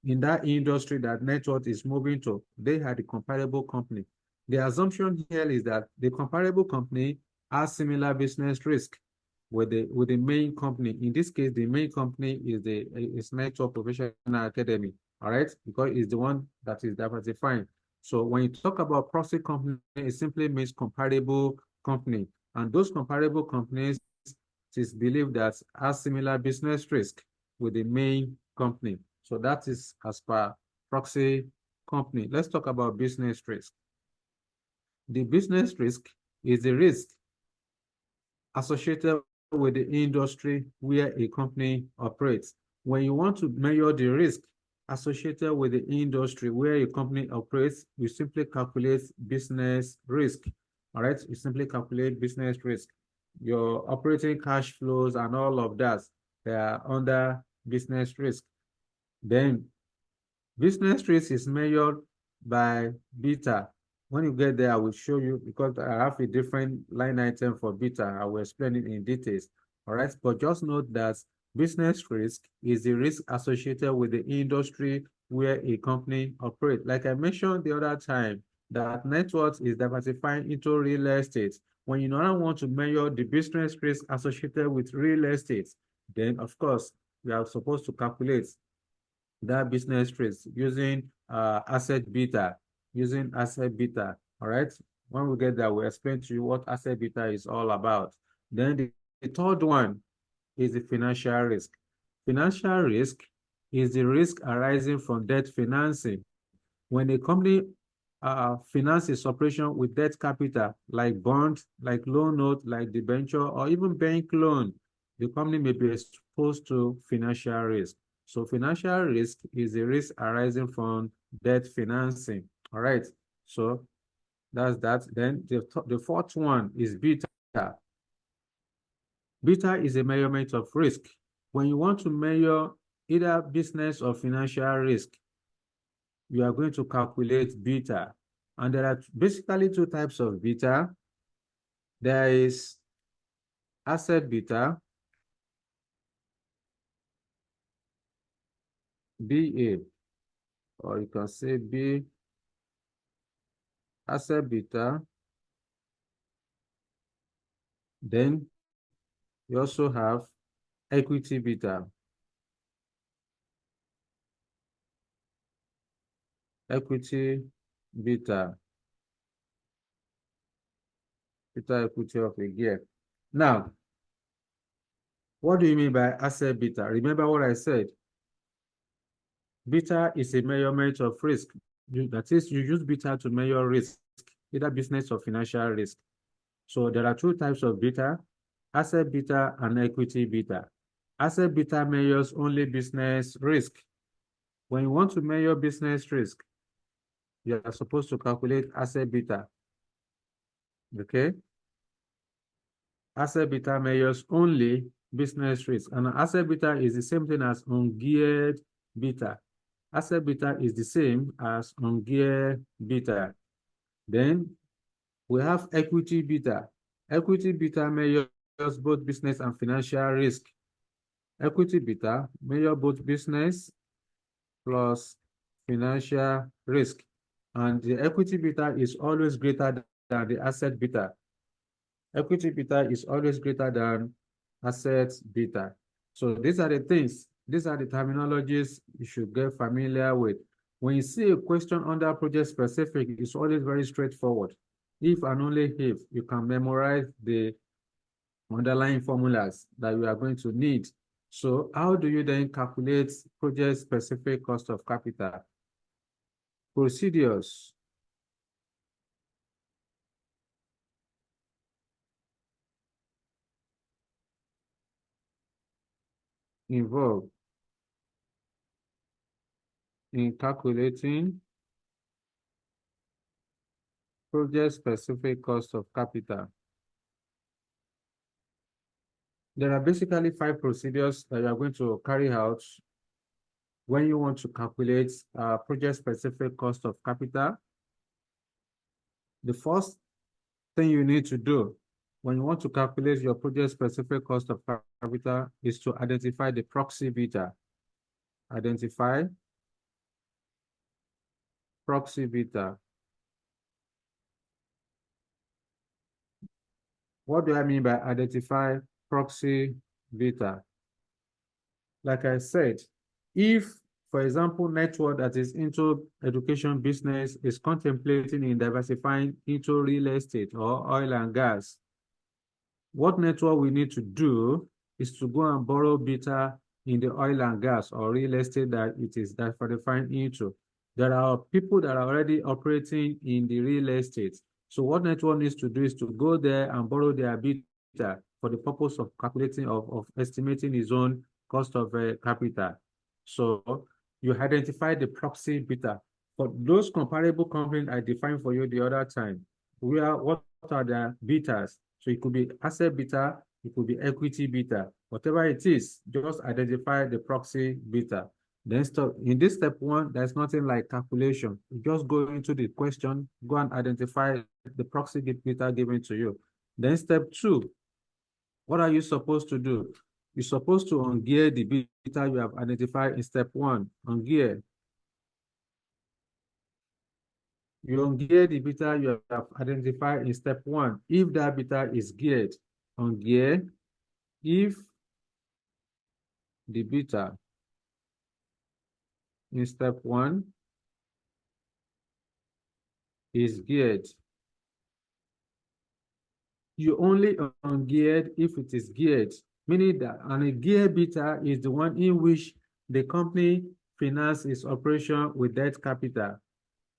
in that industry that net worth is moving to, they are the comparable company. The assumption here is that the comparable company has similar business risk with the main company. In this case, the main company is Network Professional Academy, all right? Because it's the one that is diversifying. So when you talk about proxy company, it simply means comparable company. And those comparable companies, it is believed that has similar business risk with the main company. So that is as per proxy company. Let's talk about business risk. The business risk is the risk associated with the industry where a company operates. When you want to measure the risk associated with the industry where a company operates, you simply calculate business risk. All right, you simply calculate business risk. Your operating cash flows and all of that, they are under business risk. Then business risk is measured by beta. When you get there, I will show you, because I have a different line item for beta. I will explain it in details. All right, but just note that business risk is the risk associated with the industry where a company operates. Like I mentioned the other time, that net worth is diversifying into real estate. When you now want to measure the business risk associated with real estate, then of course, we are supposed to calculate that business risk using asset beta, all right? When we get there, we'll explain to you what asset beta is all about. Then the third one is the financial risk. Financial risk is the risk arising from debt financing. When a company finances operation with debt capital, like bonds, like loan note, like debenture, or even bank loan, the company may be exposed to financial risk. So financial risk is the risk arising from debt financing. All right. So that's that. Then the fourth one is beta. Beta is a measurement of risk. When you want to measure either business or financial risk, you are going to calculate beta. And there are basically two types of beta. There is asset beta, BA, or you can say B, asset beta. Then you also have equity beta. Equity beta. Beta equity of a gear. Now, what do you mean by asset beta? Remember what I said. Beta is a measurement of risk. That is, you use beta to measure risk, either business or financial risk. So there are two types of beta, asset beta and equity beta. Asset beta measures only business risk. When you want to measure business risk, you are supposed to calculate asset beta. Okay? Asset beta measures only business risk. And asset beta is the same thing as ungeared beta. Asset beta is the same as ungeared beta. Then we have equity beta. Equity beta measures both business and financial risk. Equity beta measures both business plus financial risk. And the equity beta is always greater than the asset beta. Equity beta is always greater than asset beta. So these are the things, these are the terminologies you should get familiar with. When you see a question under project specific, it's always very straightforward. If and only if you can memorize the underlying formulas that you are going to need. So how do you then calculate project specific cost of capital? Procedures. Involved in calculating project specific cost of capital. There are basically 5 procedures that you are going to carry out when you want to calculate project specific cost of capital. The first thing you need to do when you want to calculate your project specific cost of capital is to identify the proxy beta. Identify proxy beta. What do I mean by identify proxy beta? Like I said, if, for example, network that is into education business is contemplating in diversifying into real estate or oil and gas, what network we need to do is to go and borrow beta in the oil and gas or real estate that it is diversifying into. There are people that are already operating in the real estate. So what network needs to do is to go there and borrow their beta for the purpose of calculating, of estimating his own cost of capital. So you identify the proxy beta. For those comparable companies I defined for you the other time, what are the betas? So it could be asset beta, it could be equity beta, whatever it is, just identify the proxy beta. Then in this step one, there's nothing like calculation. You just go into the question, go and identify the proxy beta given to you. Then step two, what are you supposed to do? You're supposed to ungear the beta you have identified in step one, ungear. You ungear the beta you have identified in step one. If that beta is geared, ungear. If the beta in step one is geared, you only ungeared if it is geared, meaning that a gear beta is the one in which the company finances its operation with debt capital.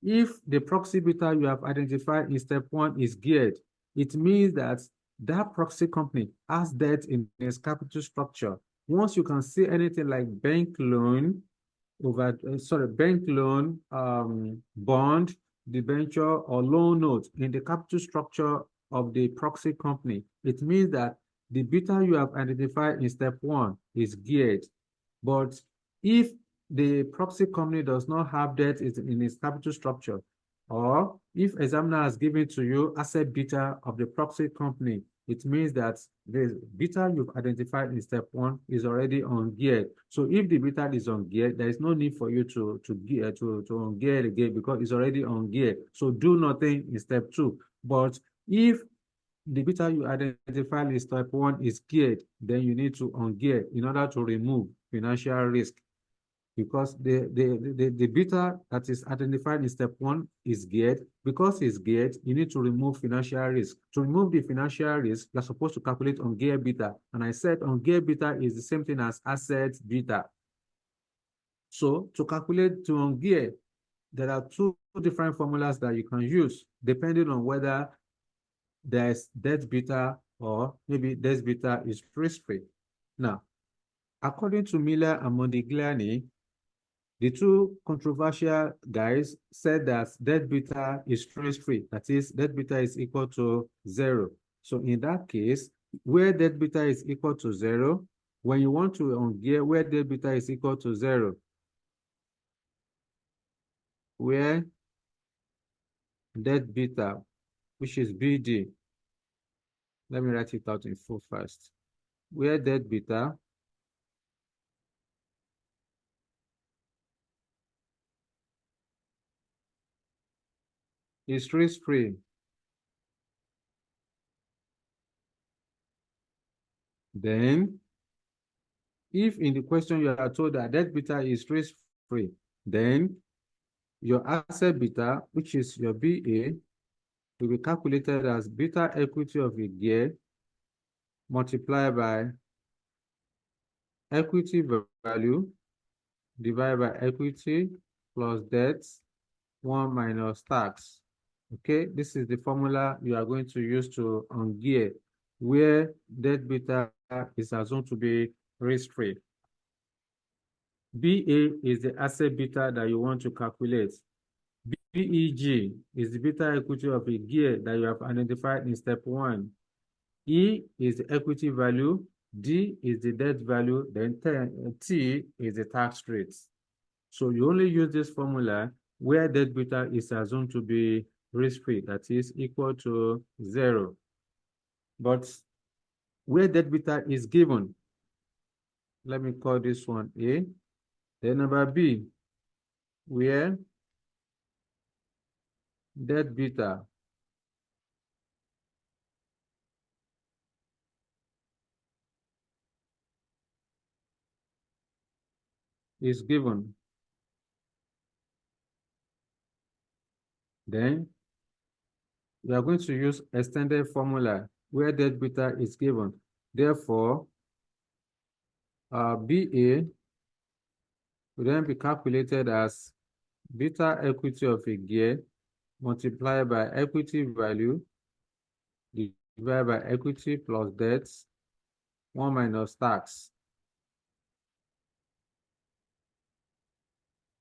If the proxy beta you have identified in step one is geared, it means that that proxy company has debt in its capital structure. Once you can see anything like bank loan, bond, debenture, or loan note in the capital structure of the proxy company, it means that the beta you have identified in step one is geared. But if the proxy company does not have debt in its capital structure, or if examiner has given to you asset beta of the proxy company, it means that the beta you've identified in step one is already ungeared. So if the beta is ungeared, there is no need for you to ungear again because it's already ungeared. So do nothing in step two. But if the beta you identified in step one is geared, then you need to ungear in order to remove financial risk. Because the beta that is identified in step one is geared. Because it's geared, you need to remove financial risk. To remove the financial risk, you're supposed to calculate ungeared beta. And I said ungeared beta is the same thing as asset beta. So to calculate to ungear, there are two different formulas that you can use depending on whether there's debt beta or maybe debt beta is risk-free. Now, according to Miller and Modigliani, the two controversial guys said that debt beta is risk-free. That is, debt beta is equal to 0. So in that case, where debt beta is equal to 0, when you want to ungear where debt beta is equal to 0, where debt beta, which is BD, let me write it out in full first. Where debt beta is risk-free, then if in the question you are told that debt beta is risk-free, then your asset beta, which is your BA, will be calculated as beta equity of a gear multiplied by equity value divided by equity plus debt 1 minus tax. Okay, this is the formula you are going to use to ungear where debt beta is assumed to be risk-free. BA is the asset beta that you want to calculate. BEG is the beta equity of a gear that you have identified in step 1. E is the equity value, D is the debt value, then T is the tax rate. So you only use this formula where debt beta is assumed to be risk-free, that is equal to 0. But where debt beta is given, let me call this one A. Then number B, where debt beta is given, then we are going to use extended formula where debt beta is given. Therefore, BA will then be calculated as beta equity of a gear multiplied by equity value divided by equity plus debt 1 minus tax.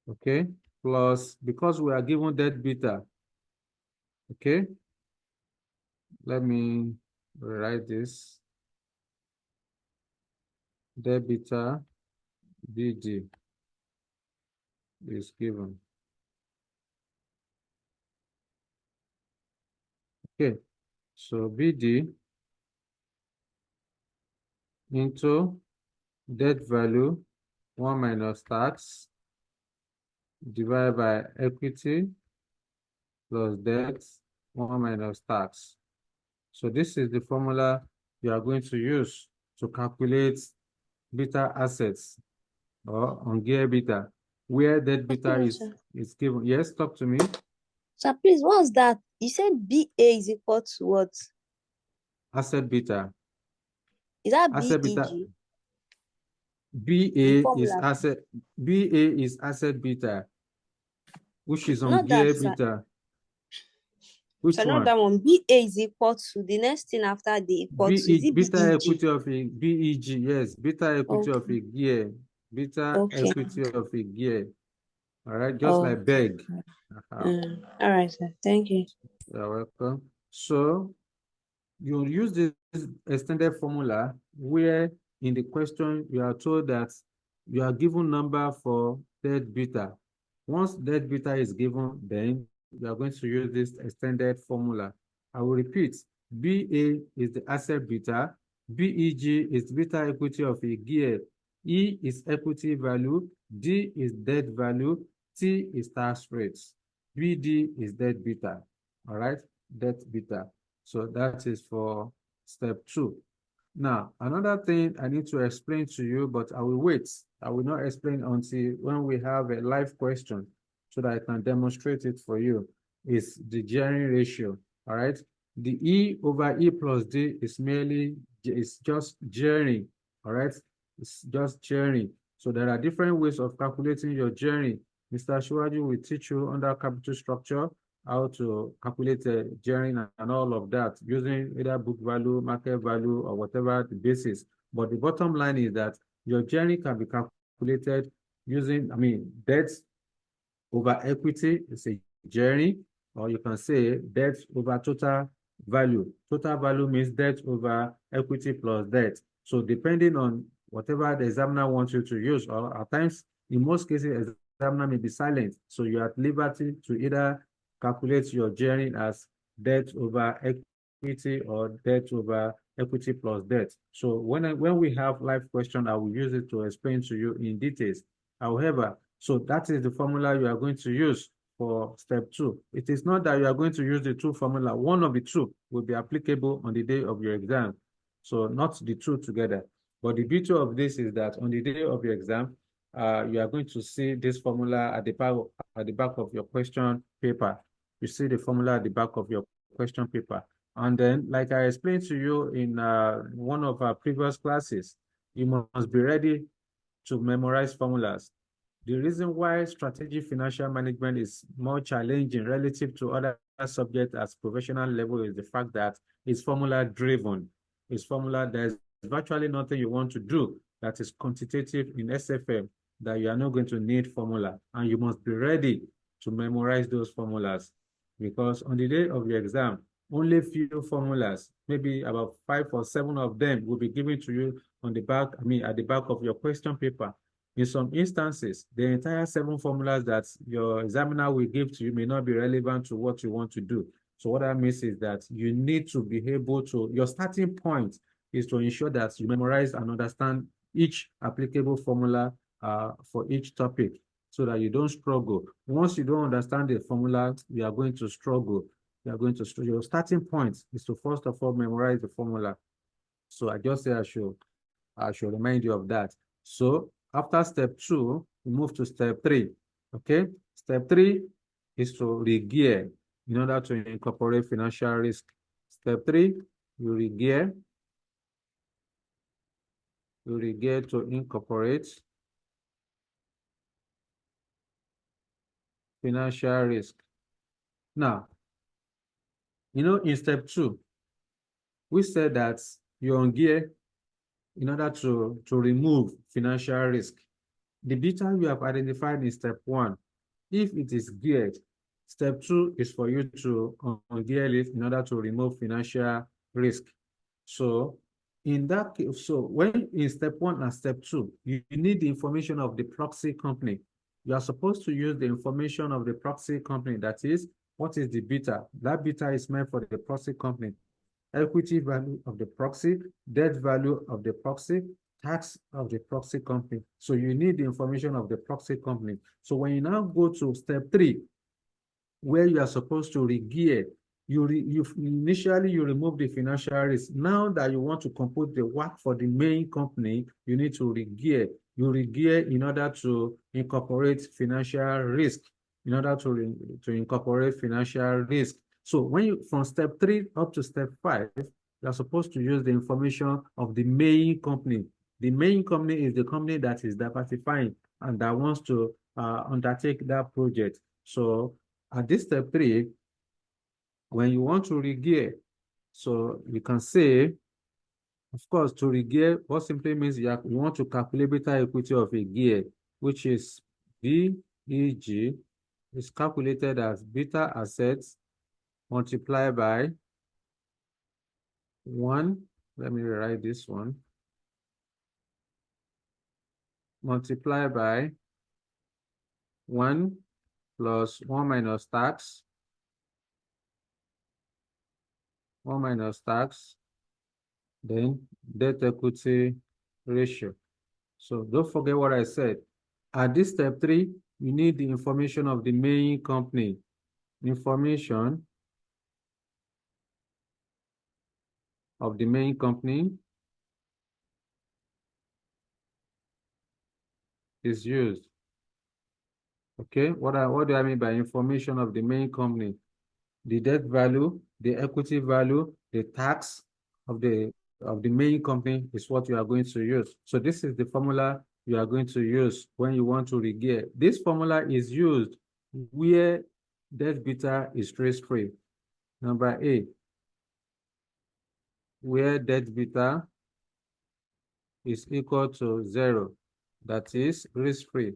Okay, plus because we are given debt beta. Okay, let me write this. Debt beta BD is given. Okay, so BD into debt value 1 minus tax divided by equity plus debt 1 minus tax. So this is the formula you are going to use to calculate beta assets or on gear beta, where debt beta is given. Yes, talk to me. So please, what's that? You said BA is equal to what? Asset beta. Is that Asset beta. BEG? BA is asset beta, which is on Not gear that, beta. Which so one? not that one. BA is equal to the next thing after the equal to. Is it beta BEG? equity of a BEG, yes. Beta equity of a gear. Beta equity of a gear. All right, just like beg. All right, sir. Thank you. You're welcome. So you use this extended formula where in the question you are told that you are given number for debt beta. Once debt beta is given, then you are going to use this extended formula. I will repeat. BA is the asset beta. BEG is beta equity of a gear. E is equity value. D is debt value. T is tax rates. BD is debt beta. All right, debt beta. So that is for step 2. Now, another thing I need to explain to you, but I will wait. I will not explain until when we have a live question so that I can demonstrate it for you, is the gearing ratio. All right. The E over E plus D is just gearing. All right. It's just gearing. So there are different ways of calculating your gearing. Mr. Shiwaju will teach you under capital structure how to calculate gearing and all of that using either book value, market value, or whatever the basis. But the bottom line is that your gearing can be calculated using, debt over equity is a gearing, or you can say debt over total value. Total value means debt over equity plus debt. So depending on whatever the examiner wants you to use, or at times, in most cases, examiner may be silent. So you are at liberty to either calculate your gearing as debt over equity or debt over equity plus debt. So when we have live question, I will use it to explain to you in details. However, so that is the formula you are going to use for step 2. It is not that you are going to use the 2 formula. One of the 2 will be applicable on the day of your exam. So not the 2 together. But the beauty of this is that on the day of your exam, you are going to see this formula at the back of your question paper. You see the formula at the back of your question paper. And then, like I explained to you in one of our previous classes, you must be ready to memorize formulas. The reason why strategic financial management is more challenging relative to other subjects at professional level is the fact that it's formula driven. It's formula, there's virtually nothing you want to do that is quantitative in SFM that you are not going to need formula. And you must be ready to memorize those formulas, because on the day of your exam, only few formulas, maybe about 5 or 7 of them will be given to you on the back, at the back of your question paper. In some instances, the entire 7 formulas that your examiner will give to you may not be relevant to what you want to do. So what that means is that you need to be able to, your starting point is to ensure that you memorize and understand each applicable formula for each topic. so that you don't struggle. Once you don't understand the formula, you are going to struggle. You are going to struggle. Your starting point is to first of all memorize the formula. So I just say I should remind you of that. So after step 2, we move to step 3. Okay, step 3 is to regear in order to incorporate financial risk. Step 3, you regear. You regear to incorporate financial risk. Now, in step 2, we said that you're on gear in order to remove financial risk. The beta you have identified in step 1, if it is geared, step 2 is for you to ungear it in order to remove financial risk. So in that case, so when in step 1 and step 2, you need the information of the proxy company. You are supposed to use the information of the proxy company. That is, what is the beta? That beta is meant for the proxy company. Equity value of the proxy, debt value of the proxy, tax of the proxy company. So you need the information of the proxy company. So when you now go to step 3, where you are supposed to regear, initially you remove the financial risk. Now that you want to compute the work for the main company, you need to regear. You regear in order to incorporate financial risk. In order to incorporate financial risk. So when you from step 3 up to step 5, you are supposed to use the information of the main company. The main company is the company that is diversifying and that wants to undertake that project. So at this step 3, when you want to regear, so you can say, of course, to regear, what simply means you want to calculate beta equity of a gear, which is BEG, is calculated as beta assets multiplied by 1. Let me rewrite this one. Multiplied by 1 plus 1 minus tax. 1 minus tax. Then debt equity ratio. So don't forget what I said. At this step 3, you need the information of the main company. Information of the main company is used. Okay, what do I mean by information of the main company? The debt value, the equity value, the tax of the main company is what you are going to use. So this is the formula you are going to use when you want to regear. This formula is used where debt beta is risk-free. Number A, where debt beta is equal to 0, that is risk-free.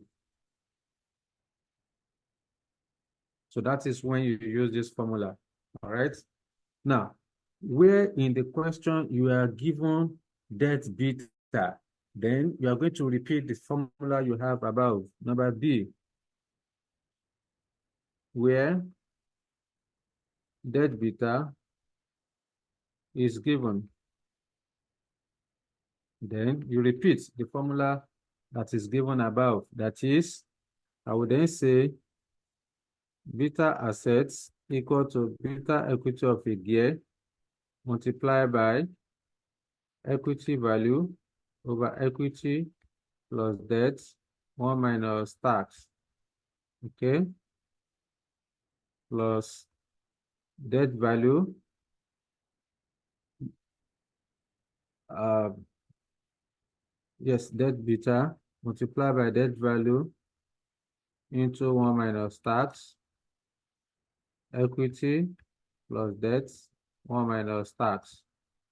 So that is when you use this formula, all right? Now, where in the question you are given debt beta, then you are going to repeat the formula you have above. Number B, where debt beta is given. Then you repeat the formula that is given above. That is, I would then say beta assets equal to beta equity of a gear multiplied by equity value over equity plus debt 1 minus tax. Okay, plus debt value debt beta multiplied by debt value into 1 minus tax, equity plus debt 1 minus tax.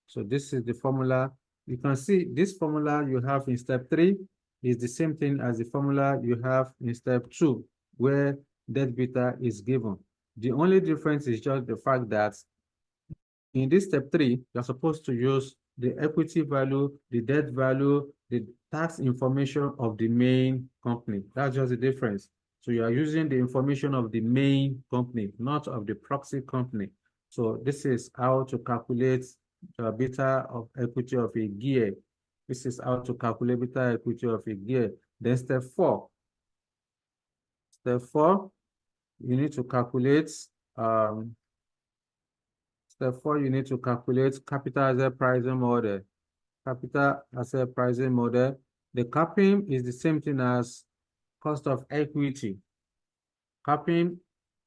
So this is the formula. You can see this formula you have in step 3 is the same thing as the formula you have in step 2, where debt beta is given. The only difference is just the fact that in this step 3, you're supposed to use the equity value, the debt value, the tax information of the main company. That's just the difference. So you are using the information of the main company, not of the proxy company. So this is how to calculate the beta of equity of a gear. This is how to calculate beta equity of a gear. Then step 4. Step 4, you need to calculate step 4, you need to calculate capital asset pricing model. Capital asset pricing model. The capping is the same thing as cost of equity. Capping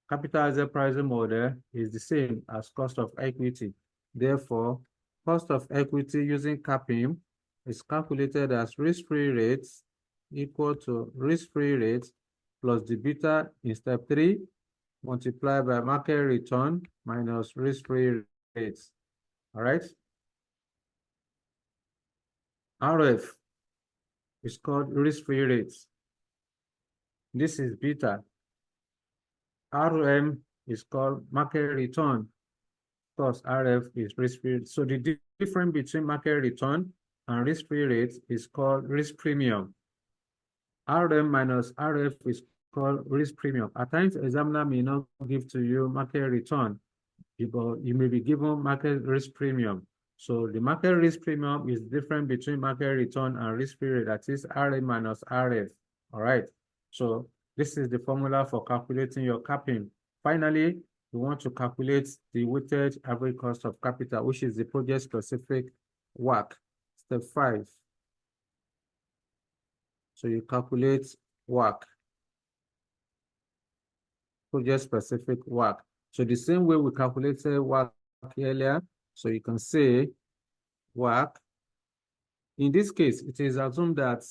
capital asset pricing model is the same as cost of equity. Therefore, cost of equity using capping is calculated as risk-free rates equal to risk-free rates plus the beta in step 3 multiplied by market return minus risk-free rates. All right. RF is called risk-free rates. This is beta. RM is called market return. Plus RF is risk-free. So the difference between market return and risk-free rates is called risk premium. RM minus RF is called risk premium. At times, examiner may not give to you market return. You may be given market risk premium. So the market risk premium is different between market return and risk-free rate. That is RM minus RF. All right. So this is the formula for calculating your capping. Finally, we want to calculate the weighted average cost of capital, which is the project-specific WACC. Step 5. So you calculate WACC, project-specific WACC. So the same way we calculated WACC earlier, so you can say WACC. In this case, it is assumed that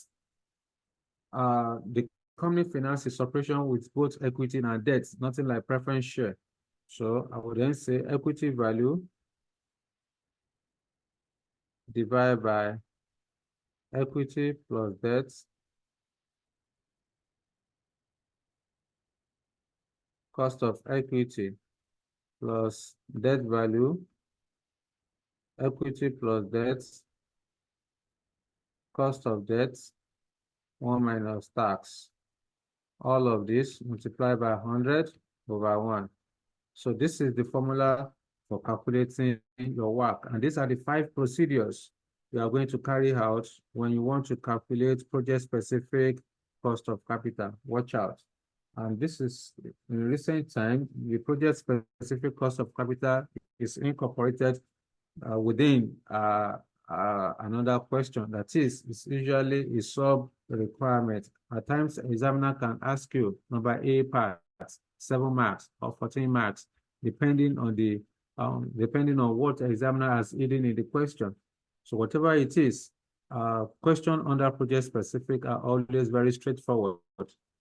the company finances operation with both equity and debt, nothing like preference share. So I would then say equity value divided by equity plus debt cost of equity plus debt value, equity plus debt, cost of debt, 1 minus tax. All of this multiplied by 100 over 1. So this is the formula for calculating your WACC. And these are the 5 procedures you are going to carry out when you want to calculate project-specific cost of capital. Watch out. And this is, in recent time, the project-specific cost of capital is incorporated within another question. That is, it's usually a sub-requirement. At times, examiner can ask you number A part, 7 marks or 14 marks, depending on what examiner has hidden in the question. So whatever it is, question under project-specific are always very straightforward.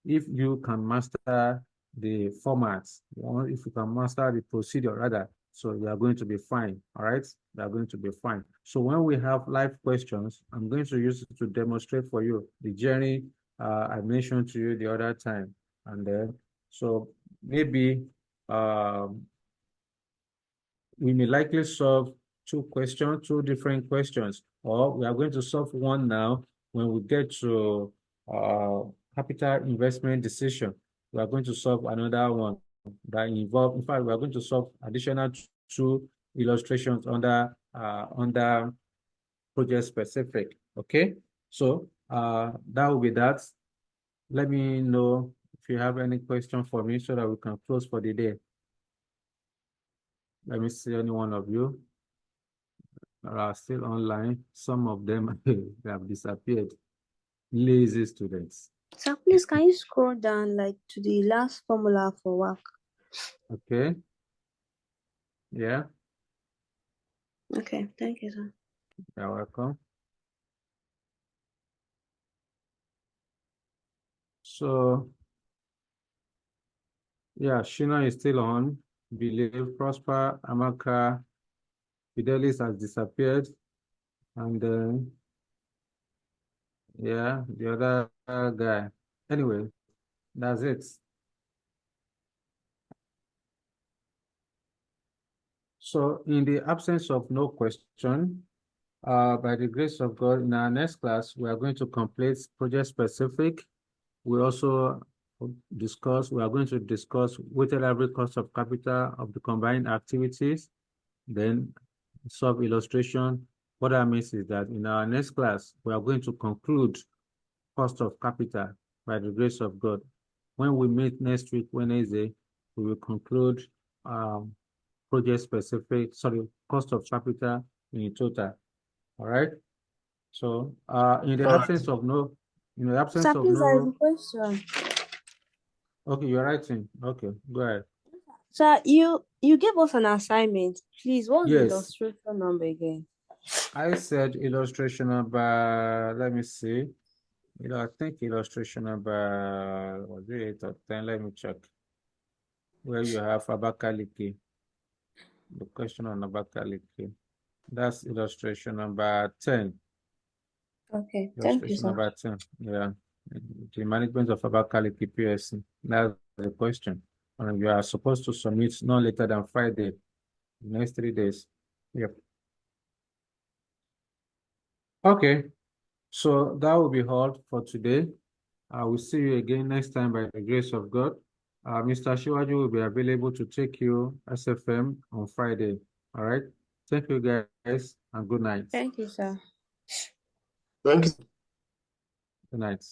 If you can master the formats, or if you can master the procedure rather, so you are going to be fine. All right, you are going to be fine. So when we have live questions, I'm going to use it to demonstrate for you the journey I mentioned to you the other time. And then, so maybe we may likely solve 2 questions, 2 different questions, or we are going to solve one now. When we get to capital investment decision, we are going to solve another one that involve, in fact, we are going to solve additional 2 illustrations under project specific. Okay, so that will be that. Let me know if you have any question for me so that we can close for the day. Let me see any one of you are still online. Some of them have disappeared. Lazy students. So please, can you scroll down like to the last formula for WACC? Okay. Yeah. Okay, thank you, sir. You're welcome. So, yeah, Shina is still on. Believe, Prosper, Amaka, Fidelis has disappeared. And then, yeah, the other guy. Anyway, that's it. So, in the absence of no question, by the grace of God, in our next class, we are going to complete project specific. We also we are going to discuss weighted average cost of capital of the combined activities, then solve illustration. What that means is that in our next class, we are going to conclude cost of capital by the grace of God. when we meet next week, Wednesday, we will conclude project specific, sorry, cost of capital in total. All right. So in the absence of no, Sir, please, there is a question. Okay, you're writing. Okay, go ahead. Sir, you gave us an assignment. Please, what's the Yes. illustration number again? I said illustration number, let me see. I think illustration number, was it 8 or 10? Let me check. Where you have Abakaliki. The question on Abakaliki. That's illustration number 10. Okay, thank you, Illustration sir. number 10. Yeah. The management of Abakaliki PSC. That's the question. And you are supposed to submit no later than Friday, the next 3 days. Yep. Okay. So that will be all for today. I will see you again next time by the grace of God. Mr. Shiwaju will be available to take you SFM on Friday. All right. Thank you guys and good night. Thank you, sir. Thank you. Good night.